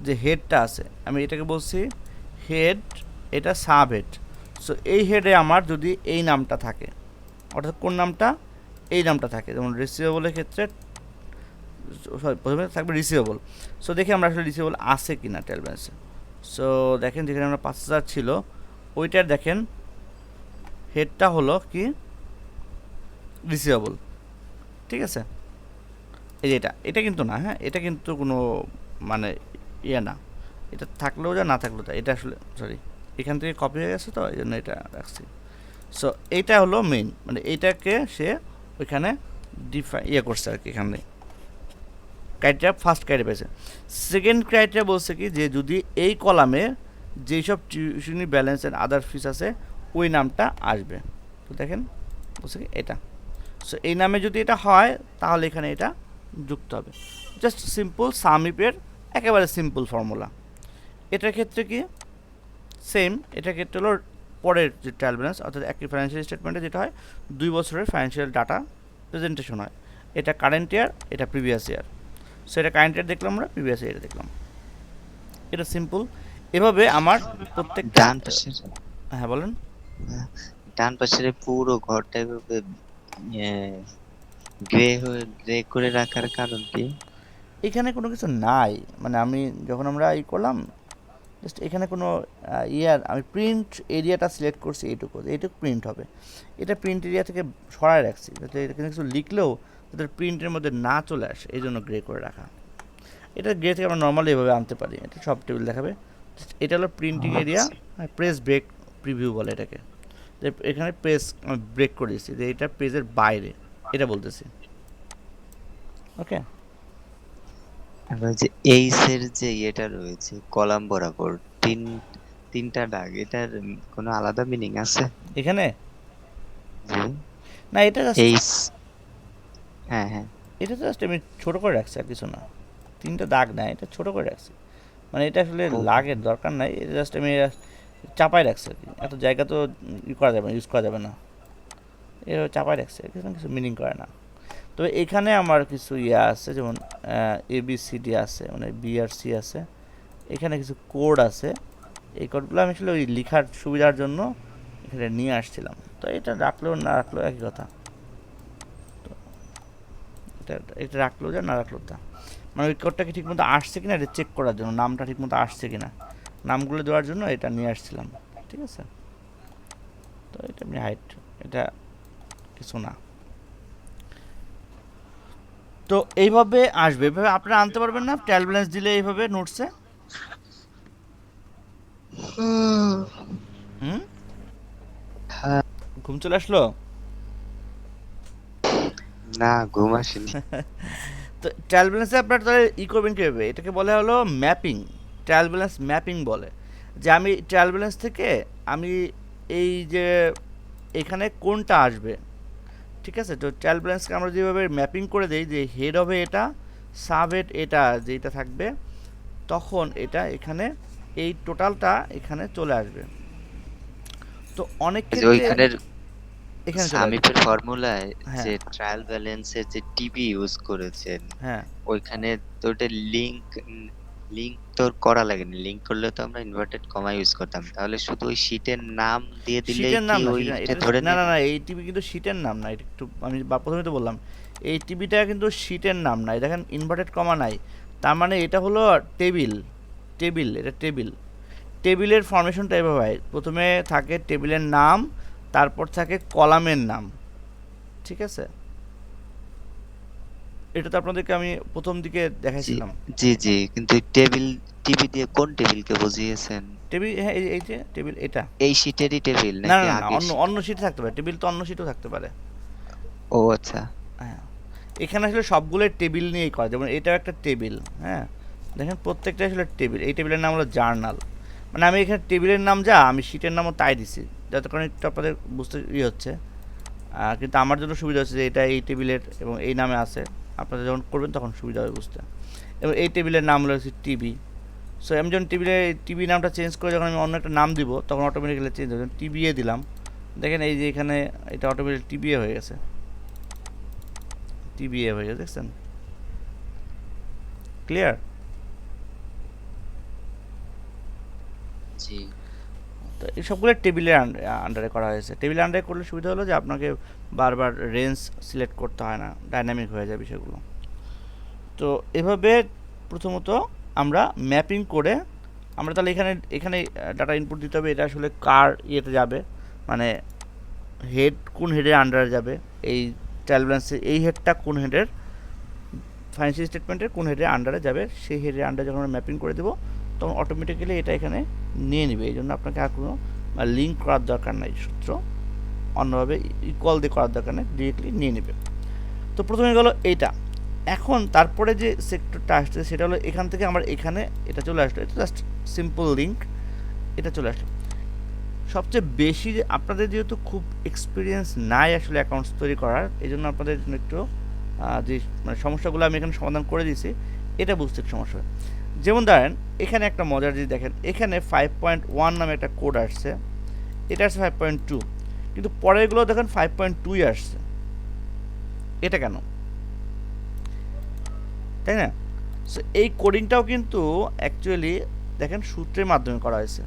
যে হেডটা আছে, আমি এটাকে বলছি হেড, এটা সাব হেড। সো এই হেডে আমার যদি এই নামটা থাকে, অর্থাৎ কোন নামটা, এই নামটা থাকে, যেমন রিসিভেবলের ক্ষেত্রে প্রথমে থাকবে রিসিভেবল। সো দেখি আমরা আসলে রিসিভেবল আছে কি না ট্রায়াল ব্যালেন্সে। সো দেখেন যেখানে আমরা 5000 ছিল ওইটার দেখেন হেডটা হলো কি রিসিভেবল, ঠিক আছে। এই যে এটা কিন্তু না, হ্যাঁ এটা কিন্তু কোনো মানে ইয়ে না, এটা থাকলেও যা না থাকলেও তা, এটা আসলে সরি এখান থেকে কপি হয়ে গেছে তো এই জন্য এটা রাখছি। সো এইটা হলো মেইন, মানে এইটাকে সে ওইখানে করছে আর কি, এখানে ক্রাইটেরিয়া ফার্স্ট ক্রাইটেরিয়া পেয়েছে। সেকেন্ড ক্রাইটেরিয়া বলছে কি যে যদি এই কলামে যেসব টিউশনি ব্যালেন্স অ্যান্ড আদার ফিস আছে ওই নামটা আসবে। তো দেখেন বলছে কি এটা, সো এই নামে যদি এটা হয় তাহলে এখানে এটা যুক্ত হবে। জাস্ট সিম্পল সামিপের একেবারে সিম্পল ফর্মুলা। এটার ক্ষেত্রে কি সেম, এটার ক্ষেত্রে হলো পরের যে ট্রায়াল ব্যালেন্স অর্থাৎ একটি ফাইন্যান্সিয়াল স্টেটমেন্টে যেটা হয় 2 বছরের ফাইন্যান্সিয়াল ডাটা প্রেজেন্টেশন হয়। এটা কারেন্ট ইয়ার, এটা প্রিভিয়াস ইয়ার। সো এটা কারেন্ট ইয়ার দেখলাম, আমরা প্রিভিয়াস ইয়ার দেখলাম। এটা সিম্পল। এভাবে আমার প্রত্যেকটা ডান পাশের হ্যাঁ বলেন। ডান পাশের পুরো ঘরটা এভাবে গ্রে করে রাখার কারণ কি? এখানে কোনো কিছু নাই, মানে আমি যখন আমরা করলাম জাস্ট এখানে কোনো আমি প্রিন্ট এরিয়াটা সিলেক্ট করছি, এইটুকু প্রিন্ট হবে। এটা প্রিন্ট এরিয়া থেকে সরায় রাখছি যাতে এখানে কিছু লিখলেও যাতে প্রিন্টের মধ্যে না চলে আসে, এই জন্য গ্রে করে রাখা। এটা গ্রে থেকে আমরা নর্মালি এভাবে আনতে পারি, এটা সব টেবিল দেখাবে। এটা হলো printing area, press break preview বলে এটাকে। যে এখানে পেজ ব্রেক করে দিচ্ছি যে এটা পেজের বাইরে, এটা বলতেছি। ওকে, এবার যে এইসের যে এটা রয়েছে কলাম বরাবর তিনটা দাগ, এটার কোনো আলাদা মিনিং আছে? এখানে জি না, এটা জাস্ট এইস, হ্যাঁ হ্যাঁ, এটা জাস্ট আমি ছোটো করে রাখছি আর কিছু না। 3টা দাগ না, এটা ছোটো করে রাখছি, মানে এটা আসলে লাগের দরকার নাই, এটা জাস্ট আমি চাপাই রাখছি আর কি। এত জায়গা তো করা যাবে না, ইউজ করা যাবে না, এভাবে চাপাই রাখছি, কিছু মিনিং করে না। তো এখানে আমার কিছু আছে, যেমন ABCD আছে, মানে BRC আছে, এখানে কিছু কোড আছে। এই কোডগুলো আমি আসলে ওই লেখার সুবিধার জন্য এখানে নিয়ে আসছিলাম। তো এটা রাখলেও না রাখলেও একই কথা, তো এটা রাখলেও যা না রাখলেও তা, মানে ওই কোডটা কি ঠিকমতো আসছে কিনা এটা চেক করার জন্য, নামটা ঠিকমতো আসছে কিনা নামগুলো দেওয়ার জন্য এটা নিয়ে আসছিলাম। ঠিক আছে, তো এটা আমি হাইট, এটা কিছু না। তো এইভাবে আসবে, এইভাবে আপনারা আনতে পারবেন না ট্রায়াল ব্যালেন্স দিলে এইভাবে নোটসে? হুম, ঘুম চলে আসলো? না ঘুম আসেনি। তো ট্রায়াল ব্যালেন্সে আপনার তাহলে করবেন কীভাবে, এটাকে বলে হলো ম্যাপিং। ট্রায়াল ব্যালেন্স ম্যাপিং বলে যে আমি ট্রায়াল ব্যালেন্স থেকে আমি এই যে এখানে কোনটা আসবে, ঠিক আছে। তো ট্রায়াল ব্যালেন্সকে আমরা যেভাবে ম্যাপিং করে দিই যে হেড হবে এটা, সাব হেড এটা যেটা থাকবে, তখন এটা এখানে এই টোটালটা এখানে চলে আসবে। তো অনেক ক্ষেত্রে ওইখানের এখানে চলে আসবে। সামিপের ফর্মুলায় হ্যাঁ যে ট্রায়াল ব্যালেন্সের যে টিবি ইউজ করেছেন, হ্যাঁ, ওইখানে তো ওটা লিংক তো করা লাগেনি। লিংক করলে তো আমরা ইনভার্টেড কমা ইউজ করতাম, তাহলে শুধু ওই শীটের নাম দিয়ে দিলেই শীটের নাম কি না, ওইটা ধরে না না নেবে? না, এই টিভি কিন্তু শীটের নাম না, এটা একটু আমি প্রথমে তো বললাম এই টিভিটা কিন্তু শীটের নাম নাই, দেখেন ইনভার্টেড কমা নাই, তার মানে এটা হলো টেবিল। এটা টেবিলের ফরমেশনটা এভাবে হয়, প্রথমে থাকে টেবিলের নাম, তারপর থাকে কলামের নাম। ঠিক আছে, এটা তো আপনাদেরকে আমি প্রথম দিকে জি দেখাইছিলাম। জি জি, কিন্তু টিবি দিয়ে কোন টেবিলকে বুঝিয়েছেন? টেবিল, হ্যাঁ এই যে টেবিল এটা। এই শীটেরই টেবিল না নাকি না না, আগের অন্য শীট? অন্য শীটে থাকতে পারে, টেবিল তো অন্য শীটও থাকতে পারে। ও আচ্ছা, হ্যাঁ, এখানে আসলে সবগুলোই টেবিল নিয়েই করা, যেমন এটাও একটা টেবিল। হ্যাঁ, দেখেন প্রত্যেকটা আসলে টেবিল। এই টেবিলের নাম হলো জার্নাল, মানে আমি এখানে টেবিলের নাম যা আমি শীটের নামও তাই দিছি, যাতে কারণে একটু আপনাদের বুঝতে হচ্ছে। কিন্তু আমার জন্য সুবিধা হচ্ছে যে এটা এই টেবিলের এবং এই নামে আছে, আপনারা যখন করবেন তখন সুবিধা হবে বুঝতে। এবং এই টেবিলের নাম হলো হচ্ছে টিভি। সো আমি যখন টিভি নামটা চেঞ্জ করে যখন আমি অন্য একটা নাম দিব তখন অটোমেটিক্যালি চেঞ্জ হবে। টিবিএ দিলাম, দেখেন এই যে এখানে এটা অটোমেটিক টিবিএ হয়ে গেছে, দেখছেন? ক্লিয়ার? জি তো এই সবগুলো টেবিলের আন্ডারে করা হয়েছে। টেবিলের আন্ডারে করলে সুবিধা হলো যে আপনাকে বারবার রেঞ্জ সিলেক্ট করতে হয় না, ডাইনামিক হয়ে যায় বিষয়গুলো। তো এভাবে প্রথমত আমরা ম্যাপিং করে আমরা তাহলে এখানে ডাটা ইনপুট দিতে হবে, এটা আসলে কার ইয়েতে যাবে, মানে হেড কোন হেডের আন্ডারে যাবে, এই ট্রায়াল ব্যালেন্সে এই হেডটা কোন হেডের, ফাইন্যান্সিয়াল স্টেটমেন্টের কোন হেডের আন্ডারে যাবে, সেই হেডের আন্ডারে যখন আমরা ম্যাপিং করে দেবো তখন অটোমেটিক্যালি এটা এখানে নিয়ে নেবে। এই জন্য আপনাকে আর কোনো লিঙ্ক করার দরকার নাই, সূত্র অন্যভাবে ইকুয়াল দিয়ে করার দরকার নেই, ডিরেক্টলি নিয়ে নেবে। তো প্রথমে গেল এইটা। এখন তারপরে যে সেক্টরটা আসছে সেটা হলো এখান থেকে আমার এখানে এটা চলে আসলো, এটা জাস্ট সিম্পল লিঙ্ক, এটা চলে আসলো। সবচেয়ে বেশি আপনাদের যেহেতু খুব এক্সপিরিয়েন্স নাই আসলে অ্যাকাউন্টস তৈরি করার, এই জন্য আপনাদের জন্য একটু যে মানে সমস্যাগুলো আমি এখানে সমাধান করে দিয়েছি, এটা বুঝতে একটু সমস্যা হয়। যেমন ধরেন এখানে একটা মজার জিনিস দেখেন, এখানে 5.1 নামে একটা কোড আসছে, এটা আসছে 5.2, কিন্তু পরেরগুলো দেখেন 5.2 আসছে। এটা কেন, তাই না? সো এই কোডিংটাও কিন্তু অ্যাকচুয়ালি দেখেন সূত্রের মাধ্যমে করা হয়েছে।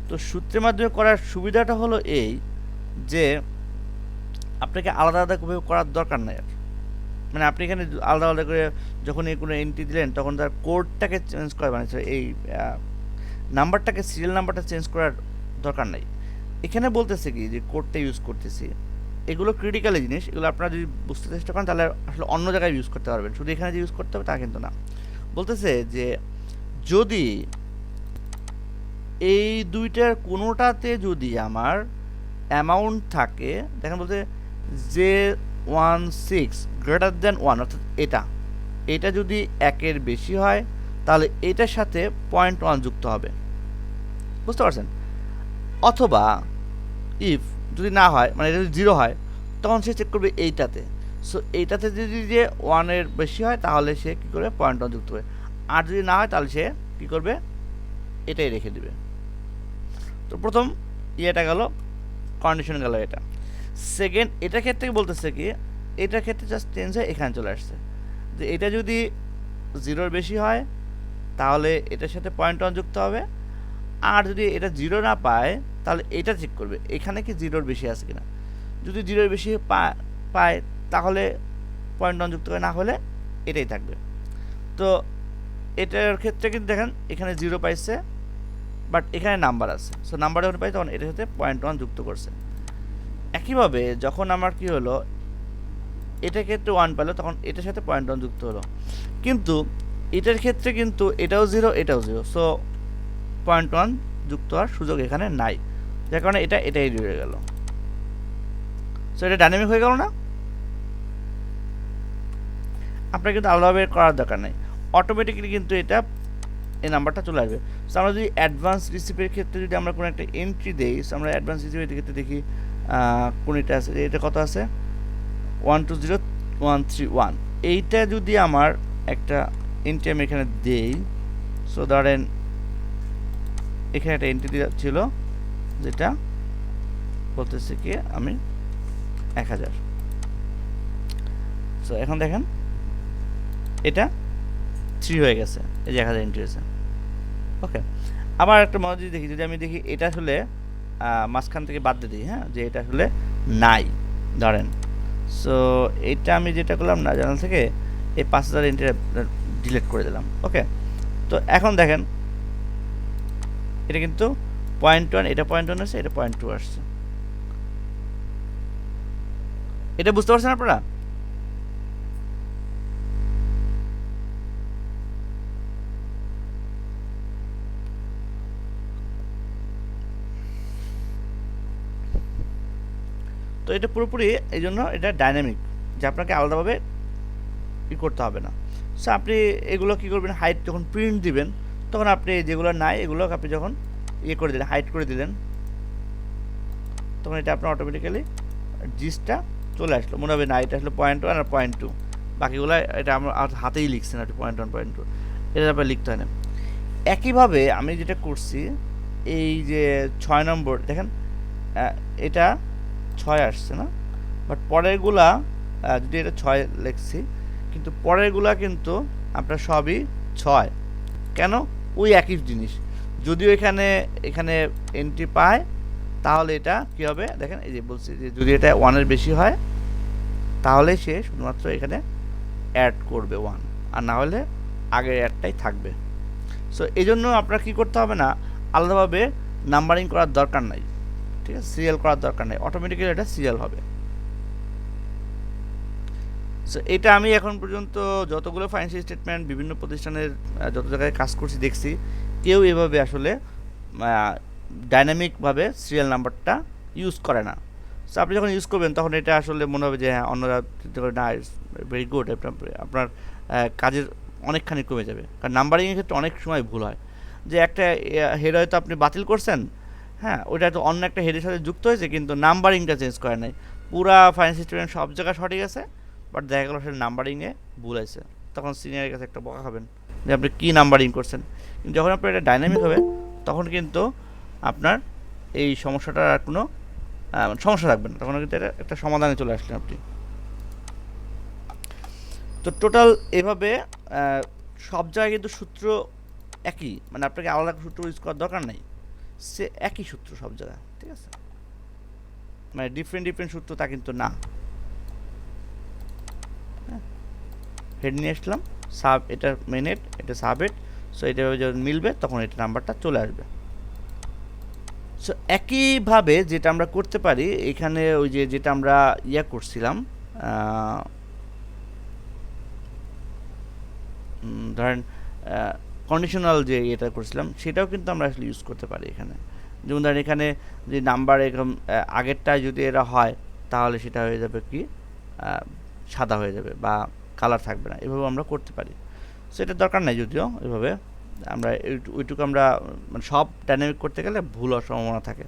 তো সূত্রের মাধ্যমে করার সুবিধাটা হলো এই যে আপনাকে আলাদা আলাদা করে করার দরকার নাই আর। মানে আপনি এখানে আলাদা আলাদা করে যখন এই কোনো এন্ট্রি দিলেন তখন তার কোডটাকে চেঞ্জ করা, মানে এই নাম্বারটাকে, সিরিয়াল নাম্বারটা চেঞ্জ করার দরকার নাই। এখানে বলতেছে কি যে কোডটা ইউজ করতেছি, এগুলো ক্রিটিক্যালি জিনিস, এগুলো আপনারা যদি বুঝতে চেষ্টা করেন তাহলে আসলে অন্য জায়গায় ইউজ করতে পারবেন, শুধু এখানে যে ইউজ করতে হবে তা কিন্তু না। বলতেছে যে যদি এই দুইটার কোনোটাতে যদি আমার অ্যামাউন্ট থাকে, দেখেন বলতে যে 16 গ্রেটার দেন 1, অর্থাৎ এটা যদি 1-এর বেশি হয় তাহলে এটার সাথে 0.1 যুক্ত হবে, বুঝতে পারছেন? অথবা ইফ যদি না হয়, মানে এটা যদি 0 হয় তখন সে চেক করবে এইটাতে। সো এইটাতে যদি যে 1-এর বেশি হয় তাহলে সে কী করবে, 0.1 যুক্ত করবে। আর যদি না হয় তাহলে সে কী করবে, এটাই রেখে দিবে। তো প্রথম ইয়েটা গেল, কন্ডিশন গেল এটা। সেকেন্ড এটার ক্ষেত্রে বলতেছে কি, এটার ক্ষেত্রে জাস্ট চেঞ্জ হয়ে এখানে চলে আসছে যে এটা যদি 0-এর বেশি হয় তাহলে এটার সাথে 0.1 যুক্ত হবে, আর যদি এটা 0 না পায় তাহলে এটা চেক করবে এখানে কি 0-এর বেশি আছে কিনা। যদি 0-এর বেশি পায় তাহলে 0.1 যুক্ত হবে, না হলে এটাই থাকবে। তো এটার ক্ষেত্রে কিন্তু দেখেন এখানে 0 পাইছে, বাট এখানে নাম্বার আছে, সো নাম্বার যখন পাই তখন এটার সাথে 0.1 যুক্ত করছে। একইভাবে যখন আমার কি হলো, এটার ক্ষেত্রে 1 পেলো তখন এটার সাথে 0.1 যুক্ত হলো, কিন্তু এটার ক্ষেত্রে কিন্তু এটাও 0 এটাও 0, সো 0.1 যুক্ত হওয়ার সুযোগ এখানে নাই, যার কারণে এটাই রয়ে গেল। সো এটা ডাইনামিক হয়ে গেল না? আপনার কিন্তু আলাদাভাবে করার দরকার নেই, অটোমেটিক্যালি কিন্তু এটা এই নাম্বারটা চলে আসবে। সো আমরা যদি অ্যাডভান্স রিসিপের ক্ষেত্রে যদি আমরা কোনো একটা এন্ট্রি দেই, সো আমরা অ্যাডভান্স রিসিপের ক্ষেত্রে দেখি কোন এটা আছে, এটা কত আছে 120131, এইটা যদি আমার একটা এন্ট্রি আমি এখানে দেই, সো ধরেন এখানে একটা এন্ট্রি ছিল যেটা বলতেছে কি আমি 1000, সো এখন দেখেন এটা 3 হয়ে গেছে, এই যে 1000 এন্ট্রি হয়েছে। ওকে, আবার একটা মজা যদি দেখি, যদি আমি দেখি এটা আসলে মাঝখান থেকে বাদ দিয়ে দিই, হ্যাঁ, যে এটা আসলে নাই ধরেন, সো এটা আমি যেটা করলাম না জার্নাল থেকে এই 5000 এন্ট্রি ডিলিট করে দিলাম। ওকে, তো এখন দেখেন এটা কিন্তু 0.1, এটা 0.1 আসছে, এটা 0.2 আসছে। এটা বুঝতে পারছেন আপনারা? তো এটা পুরোপুরি এই জন্য এটা ডাইনামিক, যে আপনাকে আলাদাভাবে করতে হবে না। সো আপনি এগুলো কী করবেন, হাইট যখন প্রিন্ট দিবেন তখন আপনি যেগুলো নাই এগুলো আপনি যখন করে দিলেন, হাইট করে দিলেন, তখন এটা আপনার অটোমেটিক্যালি জিসটা চলে আসলো, মনে হবে না এটা আসলে 0.1 আর 0.2, বাকিগুলো এটা আমরা হাতেই লিখছেন আর 0.1 0.2, এটা আপনার লিখতে হয় না। একইভাবে আমি যেটা করছি, এই যে 6 নম্বর দেখেন এটা 6 আসছে না, বাট পরেরগুলা যদি এটা 6 লিখছি কিন্তু পরেরগুলা কিন্তু আপনার সবই 6, কেন? ওই একই জিনিস, যদিও এখানে এন্ট্রি পায় তাহলে এটা কী হবে দেখেন, এই যে বলছি যে যদি এটা 1-এর বেশি হয় তাহলে সে শুধুমাত্র এখানে অ্যাড করবে 1, আর না হলে আগের অ্যাডটাই থাকবে। সো এই জন্য আপনার কী করতে হবে না, আলাদাভাবে নাম্বারিং করার দরকার নাই, ঠিক আছে, সিরিয়াল করার দরকার নেই, অটোমেটিক্যালি এটা সিরিয়াল হবে। সো এটা আমি এখন পর্যন্ত যতগুলো ফাইন্যান্সিয়াল স্টেটমেন্ট বিভিন্ন প্রতিষ্ঠানের যত জায়গায় কাজ করছি দেখছি কেউ এভাবে আসলে ডাইনামিকভাবে সিরিয়াল নাম্বারটা ইউজ করে না। সো আপনি যখন ইউজ করবেন তখন এটা আসলে মনে হবে যে হ্যাঁ অন্যরা না ভেরি গুড, আপনার কাজের অনেকখানি কমে যাবে। কারণ নাম্বারিংয়ের ক্ষেত্রে অনেক সময় ভুল হয় যে একটা হেড হয়তো আপনি বাতিল করছেন, হ্যাঁ ওইটা তো অন্য একটা হেডের সাথে যুক্ত হয়েছে কিন্তু নাম্বারিংটা চেঞ্জ করে নাই, পুরা ফাইন্যান্স স্টেটমেন্ট সব জায়গায় সঠিক আছে বাট দেখা গেলো সেটা নাম্বারিংয়ে ভুল আছে, তখন সিনিয়রের কাছে একটা বকা খাবেন যে আপনি কী নাম্বারিং করছেন। কিন্তু যখন আপনার এটা ডাইনামিক হবে তখন কিন্তু আপনার এই সমস্যাটার আর কোনো সমস্যা থাকবে না, তখন কিন্তু এটা একটা সমাধানে চলে আসলেন আপনি। তো টোটাল এভাবে সব জায়গায় কিন্তু সূত্র একই, মানে আপনাকে আলাদা সূত্র ইউজ করার দরকার নেই, সে একই সূত্র সব জায়গায়, ঠিক আছে, মানে ডিফারেন্ট সূত্র তা কিন্তু না। হেড নিয়ে আসলাম, সাব এটা মেন হেড, এটা সাব হেড, সো এটা যখন মিলবে তখন এটা নাম্বারটা চলে আসবে। সো একইভাবে যেটা আমরা করতে পারি এখানে ওই যে যেটা আমরা করছিলাম ধরেন কন্ডিশনাল যে এটা করছিলাম সেটাও কিন্তু আমরা আসলে ইউজ করতে পারি এখানে। যেমন ধরেন এখানে যে নাম্বার এরকম আগেরটায় যদি এরা হয় তাহলে সেটা হয়ে যাবে কি সাদা হয়ে যাবে বা কালার থাকবে না, এভাবে আমরা করতে পারি। সো এটা দরকার নাই যদিও, এভাবে আমরা ওইটুকু আমরা মানে সব ডাইনামিক করতে গেলে ভুল হওয়ার সম্ভাবনা থাকে,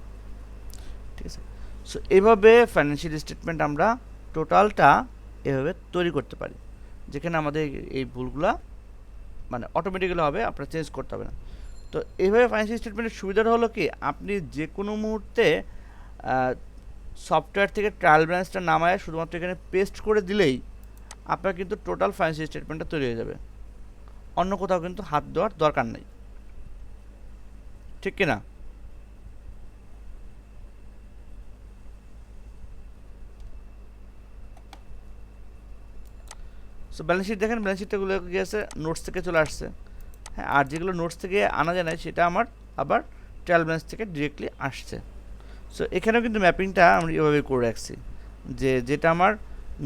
ঠিক আছে। সো এইভাবে ফাইন্যান্সিয়াল স্টেটমেন্ট আমরা টোটালটা এভাবে তৈরি করতে পারি, যেখানে আমাদের এই ভুলগুলা মানে অটোমেটিক্যালি হবে, আপনার চেঞ্জ করতে হবে না। তো এইভাবে ফাইন্যান্সিয়াল স্টেটমেন্টের সুবিধাটা হলো কি আপনি যে কোনো মুহূর্তে সফটওয়্যার থেকে ট্রায়াল ব্যালেন্সটা নামায় শুধুমাত্র এখানে পেস্ট করে দিলেই আপনার কিন্তু টোটাল ফাইন্যান্সিয়াল স্টেটমেন্টটা তৈরি হয়ে যাবে, অন্য কোথাও কিন্তু হাত দেওয়ার দরকার নেই, ঠিক কি না? সো ব্যালেন্স শিট দেখেন, ব্যালেন্স শিটটাগুলো গিয়েছে নোটস থেকে চলে আসছে, হ্যাঁ, আর যেগুলো নোটস থেকে আনা যায় না সেটা আমার আবার ট্রায়াল ব্যালেন্স থেকে ডিরেক্টলি আসছে। সো এখানেও কিন্তু ম্যাপিংটা আমি এভাবে করে রাখছি যে যেটা আমার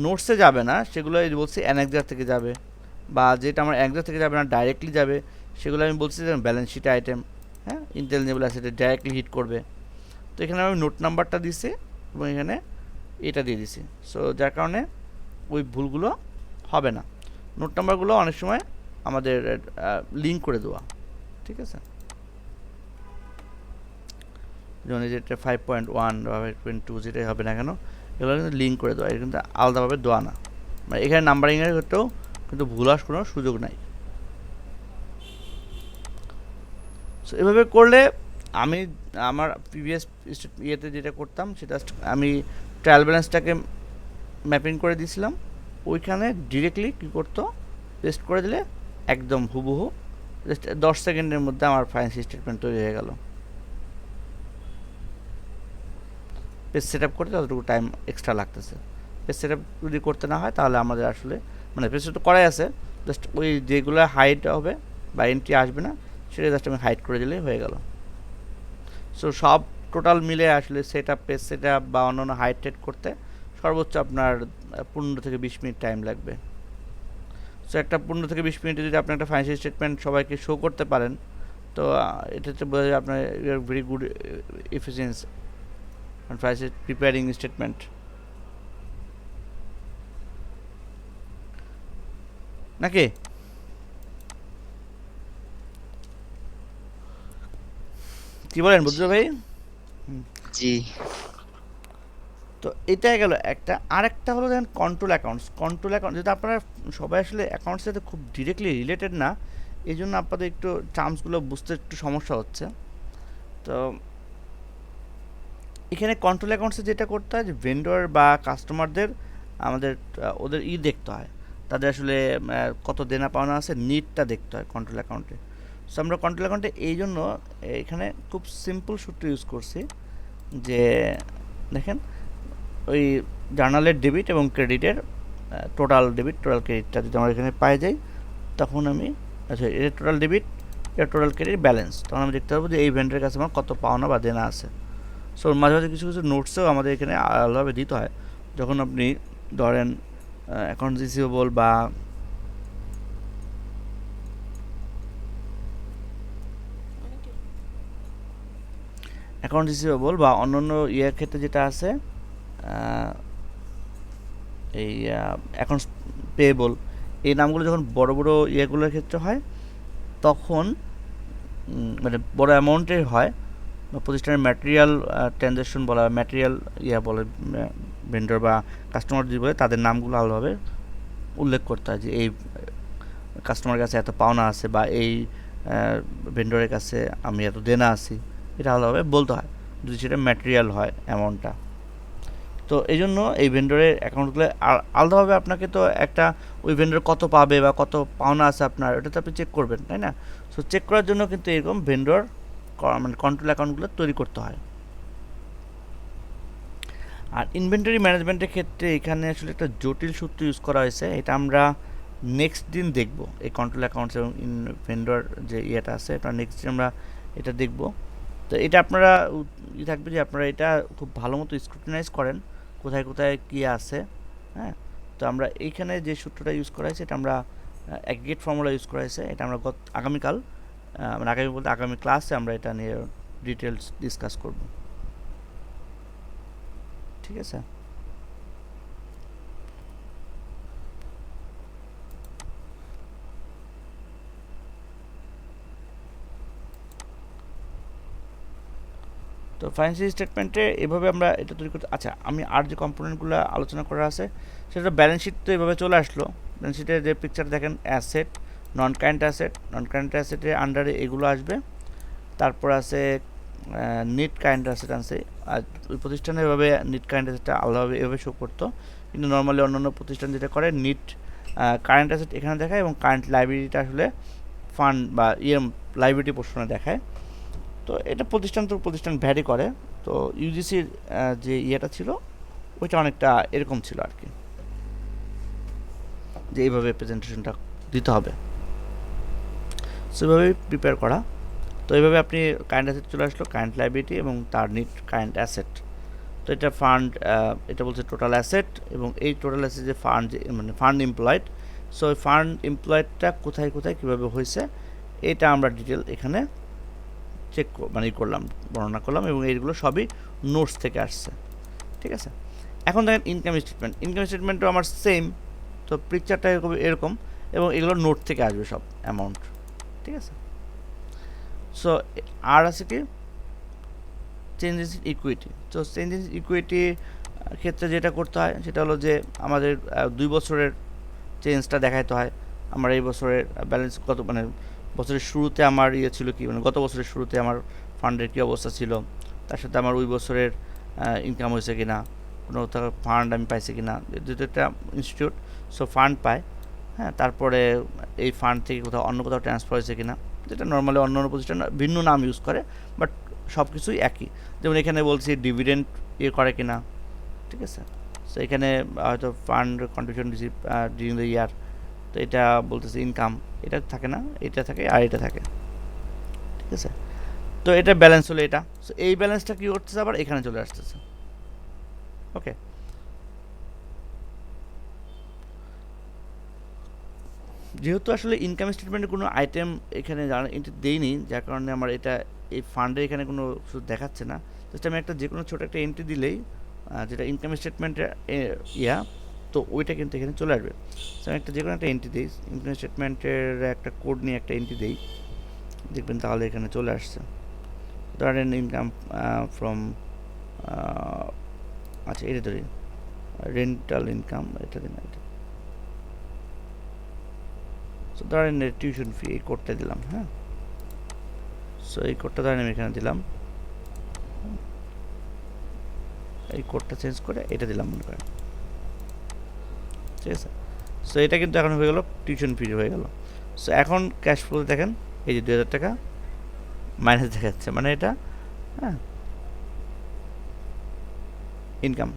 নোটসে যাবে না সেগুলো বলছি অ্যানেক্সার থেকে যাবে, বা যেটা আমার অ্যানেক্সার থেকে যাবে না ডাইরেক্টলি যাবে সেগুলো আমি বলছি যে ব্যালেন্স শিট আইটেম, হ্যাঁ, ইন্টেলিজেবল অ্যাসেটে ডাইরেক্টলি হিট করবে। তো এখানে আমি নোট নাম্বারটা দিছি এবং এখানে এটা দিয়ে দিছি, সো যার কারণে ওই ভুলগুলো হবে না। নোট নাম্বারগুলো অনেক সময় আমাদের লিঙ্ক করে দেওয়া, ঠিক আছে, যেমন যেটা 5.1 বা 5.2 যেটাই হবে না কেন এগুলো কিন্তু লিঙ্ক করে দেওয়া, এটা কিন্তু আলাদাভাবে দেওয়া না, মানে এখানে নাম্বারিংয়ের ক্ষেত্রেও কিন্তু ভুল আসার কোনো সুযোগ নাই। সো এভাবে করলে আমি আমার প্রিভিয়াস ইয়েতে যেটা করতাম সেটা আমি ট্রায়াল ব্যালেন্সটাকে ম্যাপিং করে দিয়েছিলাম, ওইখানে ডিরেক্টলি কী করতো পেস্ট করে দিলে একদম হুবহু জাস্ট 10 সেকেন্ডের মধ্যে আমার ফাইন্যান্সিয়াল স্টেটমেন্ট তৈরি হয়ে গেল। পেজ সেট আপ করতে যতটুকু টাইম এক্সট্রা লাগতেছে, পেজ সেট আপ যদি করতে না হয় তাহলে আমাদের আসলে মানে পেজ সেট করাই আছে, জাস্ট ওই যেগুলো হাইড হবে বা এন্ট্রি আসবে না সেটা জাস্ট আমি হাইড করে দিলেই হয়ে গেল। সো সব টোটাল মিলে আসলে set up page set up বা অন্যান্য হাইড টেড করতে সর্বোচ্চ আপনার 15 থেকে 20 মিনিট টাইম লাগবে। সো একটা 15 থেকে 20 মিনিটে যদি আপনি একটা ফাইন্যান্সিয়াল স্টেটমেন্ট সবাইকে শো করতে পারেন তো এটা হচ্ছে বোঝা যায় আপনার you are very good efficiency and preparing statement নাকি? কি বলেন বুদ্ধ ভাই? জি। তো এটা গেল একটা, আরেকটা হলো দেখেন কন্ট্রোল অ্যাকাউন্টস। কন্ট্রোল অ্যাকাউন্ট যেটা আপনারা সবাই আসলে অ্যাকাউন্টসের সাথে খুব ডিরেক্টলি রিলেটেড না, এই জন্য আপনাদের একটু টার্মসগুলো বুঝতে একটু সমস্যা হচ্ছে। তো এখানে কন্ট্রোল অ্যাকাউন্টসে যেটা করতে হয় যে ভেন্ডর বা কাস্টমারদের আমাদের ওদের দেখতে হয়, তাদের আসলে কত দেনা পাওনা আছে নিটটা দেখতে হয় কন্ট্রোল অ্যাকাউন্টে। সো আমরা কন্ট্রোল অ্যাকাউন্টে এই জন্য এখানে খুব সিম্পল সূত্র ইউজ করছি যে দেখেন ওই জার্নালের ডেবিট এবং ক্রেডিটের টোটাল ডেবিট টোটাল ক্রেডিটটা যদি আমরা এখানে পাই যাই তখন আমি আচ্ছা এটা টোটাল ডেবিট এটা টোটাল ক্রেডিট ব্যালেন্স, তখন আমি দেখতে পারবো যে এই ভেন্ডরের কাছে আমার কত পাওনা বা দেনা আছে। সো মাঝে মাঝে কিছু কিছু নোটসেও আমাদের এখানে আলাদাভাবে দিতে হয়, যখন আপনি ধরেন অ্যাকাউন্ট রিসিভেবল বা অ্যাকাউন্ট রিসিভেবল বা অন্যান্য ইয়ের ক্ষেত্রে যেটা আছে এই অ্যাকাউন্টস পেয়েবল, এই নামগুলো যখন বড় বড় ইয়েগুলোর ক্ষেত্রে হয় তখন মানে বড় অ্যামাউন্টের হয় বা প্রতিষ্ঠানের ম্যাটেরিয়াল ট্রানজ্যাকশন বলা, ম্যাটেরিয়াল ইয়া বলে, ভেন্ডর বা কাস্টমার যদি বলে তাদের নামগুলো আলাদাভাবে উল্লেখ করতে হয় যে এই কাস্টমারের কাছে এত পাওনা আছে বা এই ভেন্ডরের কাছে আমি এত দেনা আছি, এটা আলাদাভাবে বলতে হয় যদি সেটা ম্যাটেরিয়াল হয় অ্যামাউন্টটা। তো এই জন্য এই ভেন্ডরের অ্যাকাউন্টগুলো আলাদাভাবে আপনাকে তো একটা ওই ভেন্ডর কত পাবে বা কত পাওনা আছে আপনার, ওটা তো আপনি চেক করবেন, তাই না? সো চেক করার জন্য কিন্তু এরকম ভেন্ডর মানে কন্ট্রোল অ্যাকাউন্টগুলো তৈরি করতে হয়। আর ইনভেন্টরি ম্যানেজমেন্টের ক্ষেত্রে এখানে আসলে একটা জটিল সূত্র ইউজ করা হয়েছে, এটা আমরা নেক্সট দিন দেখব। এই কন্ট্রোল অ্যাকাউন্টস এবং ভেন্ডর যে ইয়েটা আছে এটা নেক্সট দিন আমরা এটা দেখব। তো এটা আপনারা থাকবে যে আপনারা এটা খুব ভালো মতো স্ক্রুটিনাইজ করেন কোথায় কোথায় কী আছে। হ্যাঁ, তো আমরা এইখানে যে সূত্রটা ইউজ করা হয়েছে এটা আমরা অ্যাগ্রিগেট ফর্মুলা ইউজ করা হয়েছে, এটা আমরা আগামীকাল মানে আগামী বলতে আগামী ক্লাসে আমরা এটা নিয়ে ডিটেলস ডিসকাস করব। ঠিক আছে? তো ফাইন্যান্সিয়াল স্টেটমেন্টে এভাবে আমরা এটা তৈরি করতে। আচ্ছা, আমি আর যে কম্পোনেন্টগুলো আলোচনা করা আছে সেটা ব্যালেন্স শিট, তো এভাবে চলে আসলো। ব্যালেন্স শিটের যে পিকচার দেখেন, asset, non current asset, non current অ্যাসেটের আন্ডারে এগুলো আসবে। তারপর আছে নেট কারেন্ট অ্যাসেট আছে, আর ওই প্রতিষ্ঠানে এভাবে নেট কারেন্ট অ্যাসেটটা আলাদাভাবে এভাবে শো করতো, কিন্তু নর্মালি অন্যান্য প্রতিষ্ঠান যেটা করে নেট কারেন্ট অ্যাসেট এখানে দেখায় এবং কারেন্ট লাইব্রেরিটা আসলে ফান্ড বা লাইব্রেরি পোর্শনে দেখায়। তো এটা প্রতিষ্ঠান তো প্রতিষ্ঠান ভ্যারি করে। তো ইউজিসির যে ইয়েটা ছিল ওইটা অনেকটা এরকম ছিল আর কি, যে এইভাবে প্রেজেন্টেশনটা দিতে হবে, সেভাবেই প্রিপেয়ার করা। তো এইভাবে আপনি কারেন্ট অ্যাসেট চলে আসলো, কারেন্ট লাইবিলিটি এবং তার নিট কারেন্ট অ্যাসেট। তো এটা ফান্ড, এটা বলছে টোটাল অ্যাসেট, এবং এই টোটাল অ্যাসেট যে ফান্ড, মানে ফান্ড এমপ্লয়েড। সো ওই ফান্ড এমপ্লয়েডটা কোথায় কোথায় কীভাবে হয়েছে এটা আমরা ডিটেল এখানে চেক মানে করলাম, বর্ণনা করলাম, এবং এইগুলো সবই নোটস থেকে আসছে। ঠিক আছে? এখন দেখেন ইনকাম স্টেটমেন্ট, ইনকাম স্টেটমেন্টও আমার সেম, তো পিকচারটা এরকম এবং এগুলো নোট থেকে আসবে সব অ্যামাউন্ট। ঠিক আছে? সো আর আছে কি চেঞ্জেস ইন ইকুইটি। তো চেঞ্জেস ইন ইকুইটির ক্ষেত্রে যেটা করতে হয় সেটা হলো যে আমাদের 2 বছরের চেঞ্জটা দেখাইতে হয়। আমার এই বছরের ব্যালেন্স কত, মানে বছরের শুরুতে আমার ইয়ে ছিল কি, মানে গত বছরের শুরুতে আমার ফান্ডের কী অবস্থা ছিল, তার সাথে আমার ওই বছরের ইনকাম হয়েছে কি না, কোনো ফান্ড আমি পাইছি কি না, যেহেতু একটা ইনস্টিটিউট সো ফান্ড পায়। হ্যাঁ, তারপরে এই ফান্ড থেকে কোথাও অন্য কোথাও ট্রান্সফার হয়েছে কিনা, যেটা নর্মালি অন্য অন্য প্রতিষ্ঠান ভিন্ন নাম ইউজ করে, বাট সব কিছুই একই। যেমন এখানে বলছি ডিভিডেন্ড ইয়ে করে কিনা। ঠিক আছে? সো এখানে হয়তো fund contribution receive during the year, তো এটা বলতেছে ইনকাম, এটা থাকে না, এটা থাকে আর এটা থাকে। ঠিক আছে? তো এটা ব্যালেন্স হলো এটা। সো এই ব্যালেন্সটা কী করতেছে, আবার এখানে চলে আসতেছে। ওকে, যেহেতু আসলে ইনকাম স্টেটমেন্টের কোনো আইটেম এখানে দেইনি, যার কারণে আমার এটা এই ফান্ডে এখানে কোনো কিছু দেখাচ্ছে না। জাস্ট আমি একটা যে কোনো ছোটো একটা এন্ট্রি দিলেই যেটা ইনকাম স্টেটমেন্টের তো ওইটা কিন্তু এখানে চলে আসবে। সো আমি একটা যে কোনো একটা এন্ট্রি দিই, ইনকাম স্টেটমেন্টের একটা কোড নিয়ে একটা এন্ট্রি দিই, দেখবেন তাহলে এখানে চলে আসছে। ধরেন ইনকাম ফ্রম, আচ্ছা এটা ধরি রেন্টাল ইনকাম, এটা দিন, এটা। সো ধরেন টিউশন ফি, এই কোডটা দিলাম। হ্যাঁ, সো এই কোডটা ধরেন আমি এখানে দিলাম, এই কোডটা চেঞ্জ করে এটা দিলাম মনে করেন। ঠিক আছে? সো এটা কিন্তু এখন হয়ে গেল টিউশন ফি হয়ে গেল। সো এখন ক্যাশ ফ্লোতে দেখেন এই যে 2000 টাকা মাইনাস দেখাচ্ছে, মানে এটা হ্যাঁ ইনকাম।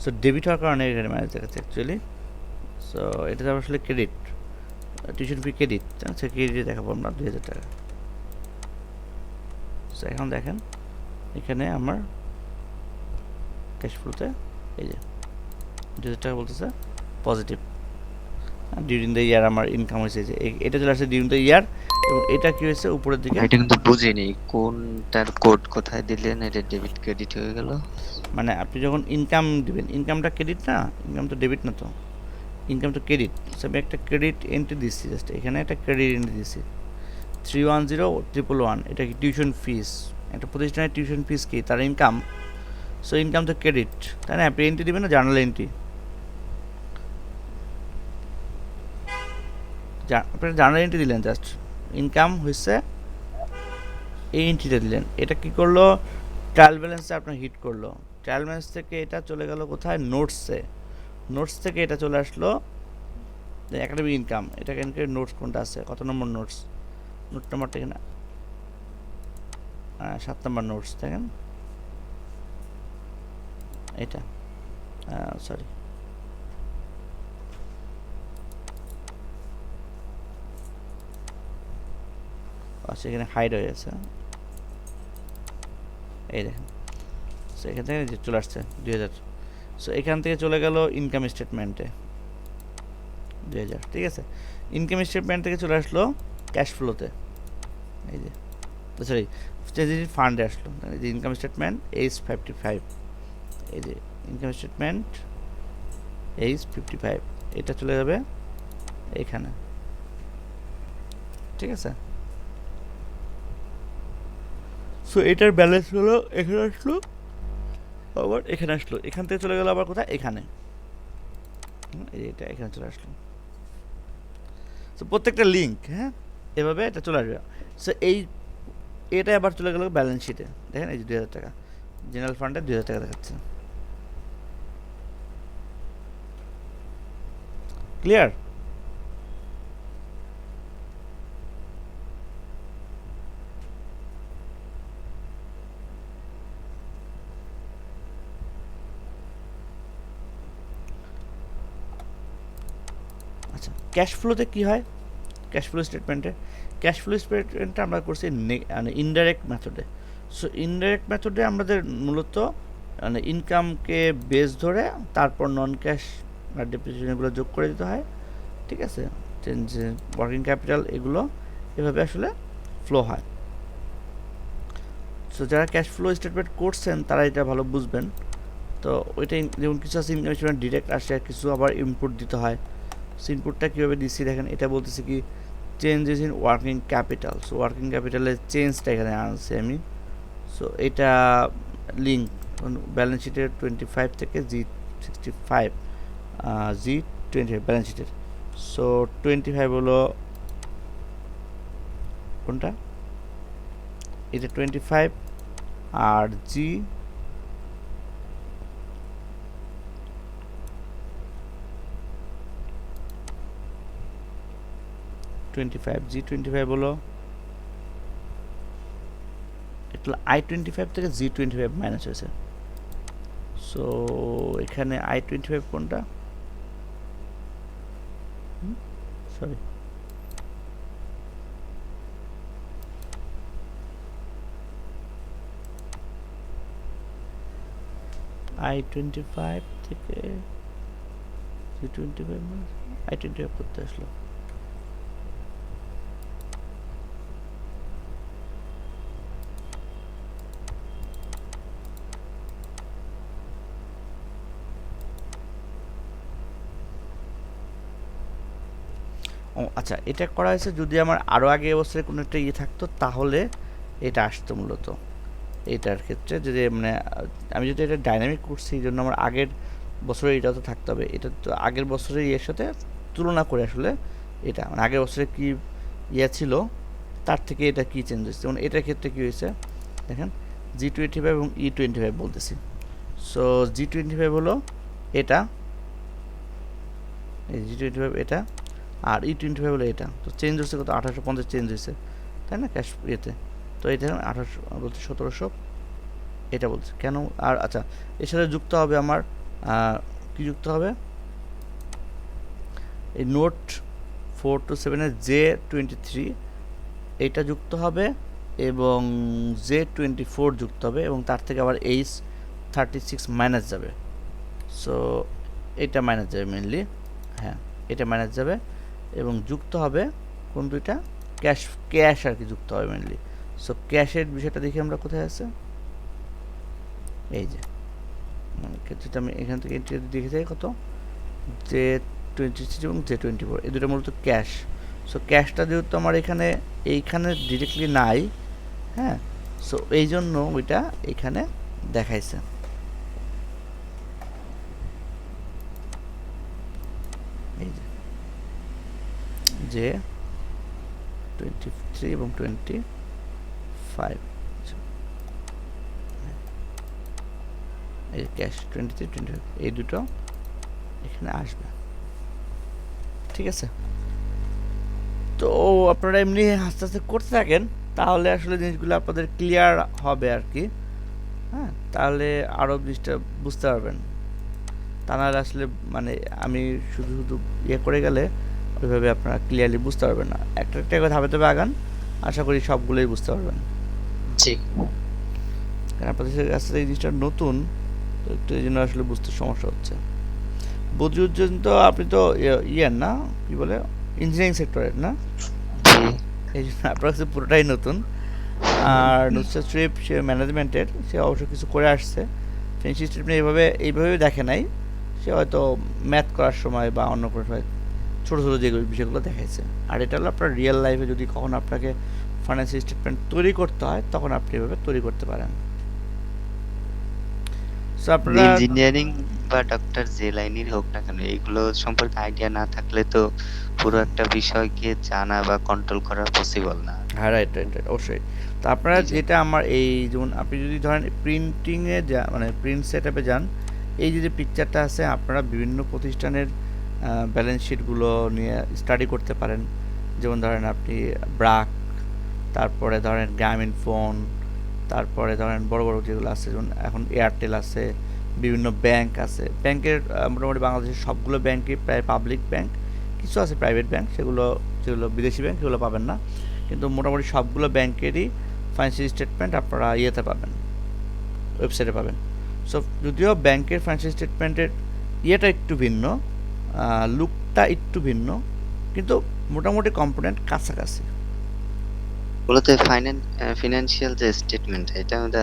সো ডেবিট হওয়ার কারণে এখানে মাইনাস দেখাচ্ছে অ্যাকচুয়ালি। সো এটা আসলে ক্রেডিট, টিউশন ফি ক্রেডিট, আচ্ছা ক্রেডিটে দেখাবো আমরা 2000 টাকা। সো এখন দেখেন এখানে আমার ক্যাশ ফ্লোতে এই যে 2000 টাকা বলতেছে পজিটিভ ডিউরিং দ্য ইয়ার আমার ইনকাম হয়েছে যে এটা চলে আসছে ডিউরিং দ্য ইয়ার এবং এটা কি হয়েছে উপরের দিকে এটা কিন্তু বুঝিনি কোনটার কোড কোথায় দিলেন এটা ডেবিট ক্রেডিট হয়ে গেল মানে আপনি যখন ইনকাম দিবেন ইনকামটা ক্রেডিট না ইনকাম তো ডেবিট না তো ইনকাম তো ক্রেডিট আমি একটা ক্রেডিট এন্ট্রি দিচ্ছি জাস্ট এখানে একটা ক্রেডিট এন্ট্রি দিচ্ছি 310111 এটা কি টিউশন ফিস একটা প্রতিষ্ঠানের টিউশন ফিস কি তার ইনকাম সো ইনকাম তো ক্রেডিট তাই না আপনি এন্ট্রি দেবেন না জার্নাল এন্ট্রি আপনি জার্নাল এন্ট্রি দিলেন জাস্ট ইনকাম হয়েছে এই এন্ট্রিটা দিলেন এটা কি করলো ট্রায়াল ব্যালেন্সে আপনার হিট করলো ট্রায়াল ব্যালেন্স থেকে এটা চলে গেল কোথায় নোটসে নোটস থেকে এটা চলে আসলো একাডেমিক ইনকাম এটা এখানে নোটস কোনটা আছে কত নম্বর নোটস নোট নাম্বারটা এখানে 7 নম্বর নোটস দেখেন এটা সরি আচ্ছা এখানে হাইড হয়ে গেছে এই দেখেন সো এখান থেকে চলে আসছে 2000 সো এখান থেকে চলে গেল ইনকাম স্টেটমেন্টে 2000 ঠিক আছে ইনকাম স্টেটমেন্ট থেকে চলে আসলো ক্যাশ ফ্লোতে এই যে সরি ফান্ডে আসলো এই যে ইনকাম স্টেটমেন্ট এইচ 55 এই যে ইনকাম স্টেটমেন্ট এইচ 55 এটা চলে যাবে এখানে ঠিক আছে সো এটার ব্যালেন্স হলো এখানে আসলো আবার এখানে আসলো এখান থেকে চলে গেল আবার কোথায় এখানে এই এটা এখানে চলে আসলো সো প্রত্যেকটা লিঙ্ক হ্যাঁ এভাবে এটা চলে আসবে সো এটা আবার চলে গেল ব্যালেন্স শিটে দেখেন এই যে 2000 টাকা জেনারেল ফান্ডে 2000 টাকা দেখাচ্ছে ক্লিয়ার আচ্ছা ক্যাশ ফ্লোতে কি হয় ক্যাশ ফ্লো স্টেটমেন্টে আমরা করছি মানে ইনডাইরেক্ট মেথডে সো ইনডাইরেক্ট মেথডে আমাদের মূলত মানে ইনকামকে বেস ধরে তারপর নন ক্যাশ আর ডেপ্রিসিয়েশন এগুলো যোগ করে দিতে হয় ঠিক আছে ওয়ার্কিং ক্যাপিটাল এগুলো এভাবে আসলে ফ্লো হয় সো যারা ক্যাশ ফ্লো স্টেটমেন্ট করছেন তারা এটা ভালো বুঝবেন তো ওইটাই যেমন কিছু আছে ইনকাম স্টেটমেন্ট ডিরেক্ট আসে কিছু আবার ইনপুট দিতে হয় সো ইনপুটটা কীভাবে দিচ্ছি দেখেন এটা বলতেছি কি changes in working capital so working ক্যাপিটালের চেঞ্জটা এখানে আনছি আমি সো এটা লিঙ্ক ব্যালেন্স শিটের 25 থেকে G65 G25 ব্যালেন্স শিটের সো 25 হলো কোনটা এটা 25 আর G25 হলো এটা I25 থেকে G25 মাইনাস হয়েছে সো এখানে I25 কোনটা সরি I25 থেকে G25 I25 করতে আসলো ও আচ্ছা এটা করা হয়েছে যদি আমার আরও আগে বছরে কোনো একটা ইয়ে থাকতো তাহলে এটা আসতো মূলত এটার ক্ষেত্রে যদি মানে আমি যদি এটা ডাইনামিক করছি এই জন্য আমার আগের বছরে এটা তো থাকতে হবে এটা তো আগের বছরের ইয়ের সাথে তুলনা করে আসলে এটা মানে আগের বছরে কি ইয়ে ছিল তার থেকে এটা কি চেঞ্জ হয়েছে যেমন এটার ক্ষেত্রে কী হয়েছে দেখেন G25 এবং E25 বলতেছি সো G25 হলো এটা এই G25 এটা আর E25 হলো এটা তো চেঞ্জ হচ্ছে কত 1850 চেঞ্জ হয়েছে তাই না ক্যাশ ইয়েতে তো এটা 1800 বলতে 1700 এটা বলছে কেন আর আচ্ছা এর সাথে যুক্ত হবে আমার কি যুক্ত হবে এই নোট 427 এর J23 এটা যুক্ত হবে এবং J24 যুক্ত হবে এবং তার থেকে আবার 36 মাইনাস যাবে। সো এটা মাইনাস যাবে মেনলি, হ্যাঁ এটা মাইনাস যাবে এবং যুক্ত হবে কোন দুইটা, ক্যাশ ক্যাশ আর কি যুক্ত হবে মেনলি। সো ক্যাশের বিষয়টা দেখি আমরা কোথায় আছে, এই যে যদি আমি এখান থেকে এন্ট্রি দেখে যাই কত, J26 এবং J24 এই দুটো মূলত ক্যাশ। সো ক্যাশটা যেহেতু আমার এইখানে ডিরেক্টলি নাই, হ্যাঁ, সো এই জন্য ওইটা এখানে দেখাইছে। এই যে J23 এবং 25, এই ক্যাশ 23 25 এই দুটো এখানে আসবে, ঠিক আছে। তো আপনারা এমনি আস্তে আস্তে করতে থাকেন, তাহলে আসলে জিনিসগুলো আপনাদের ক্লিয়ার হবে আর কি, হ্যাঁ, তাহলে আরও জিনিসটা বুঝতে পারবেন। তা নাহলে আসলে মানে আমি শুধু শুধু ইয়ে করে গেলে ওইভাবে আপনারা ক্লিয়ারলি বুঝতে পারবেন না। একটা একটা করে ধাপে ধাপে আগান, আশা করি সবগুলোই বুঝতে পারবেন। জি, কারণ আপনাদের কাছে এই জিনিসটা নতুন, তো একটু এই জন্য আসলে বুঝতে সমস্যা হচ্ছে। বদরুজ্জামান তো আপনি তো ইয়ের না, কি বলে, ইঞ্জিনিয়ারিং সেক্টরের না, জি, এই জন্য আপনার কাছে পুরোটাই নতুন। আর নুসরাত শরীফ সে ম্যানেজমেন্টের, সে অবশ্য কিছু করে আসছে, ফিনান্সিয়াল স্টেটমেন্ট এইভাবে দেখে নাই, সে হয়তো ম্যাথ করার সময় বা অন্য কোনো সময় ছোটো ছোটো যেগুলো বিষয়গুলো দেখাইছে। আর এটা হলো আপনার রিয়েল লাইফে যদি কখনো আপনাকে ফাইন্যান্সিয়াল স্টেটমেন্ট তৈরি করতে হয়, তখন আপনি এভাবে তৈরি করতে পারেন। সো আপনারা ইঞ্জিনিয়ারিং বা ডক্টর যে লাইনের হোক না কেন, এগুলো সম্পর্কে আইডিয়া না থাকলে তো পুরো একটা বিষয়কে জানা বা কন্ট্রোল করা পসিবল না। হ্যাঁ, রাইট রাইট রাইট, অবশ্যই। তো আপনারা জি, জি। যেটা আমার এই যেমন আপনি যদি ধরেন প্রিন্টিংয়ে মানে প্রিন্ট সেট আপে যান, এই যে পিকচারটা আছে, আপনারা বিভিন্ন প্রতিষ্ঠানের ব্যালেন্স শিটগুলো নিয়ে স্টাডি করতে পারেন। যেমন ধরেন আপনি ব্রাক, তারপরে ধরেন গ্রামীণ ফোন, তারপরে ধরেন বড় বড় যেগুলো আছে, যেমন এখন এয়ারটেল আছে, বিভিন্ন ব্যাংক আছে। ব্যাংকের মোটামুটি বাংলাদেশের সবগুলো ব্যাংকই প্রায় পাবলিক ব্যাংক, কিছু আছে প্রাইভেট ব্যাংক, যেগুলো বিদেশি ব্যাংক সেগুলো পাবেন না, কিন্তু মোটামুটি সবগুলো ব্যাংকেরই ফাইন্যান্সিয়াল স্টেটমেন্ট আপনারা ইয়েতে পাবেন, ওয়েবসাইটে পাবেন। সো যদিও ব্যাংকের ফাইন্যান্সিয়াল স্টেটমেন্টের ইয়েটা একটু ভিন্ন, লুকটা একটু ভিন্ন, কিন্তু মোটামুটি কম্পোনেন্ট কাছাকাছি। বলতে ফিনান্সিয়াল যে স্টেটমেন্ট, এটা আমরা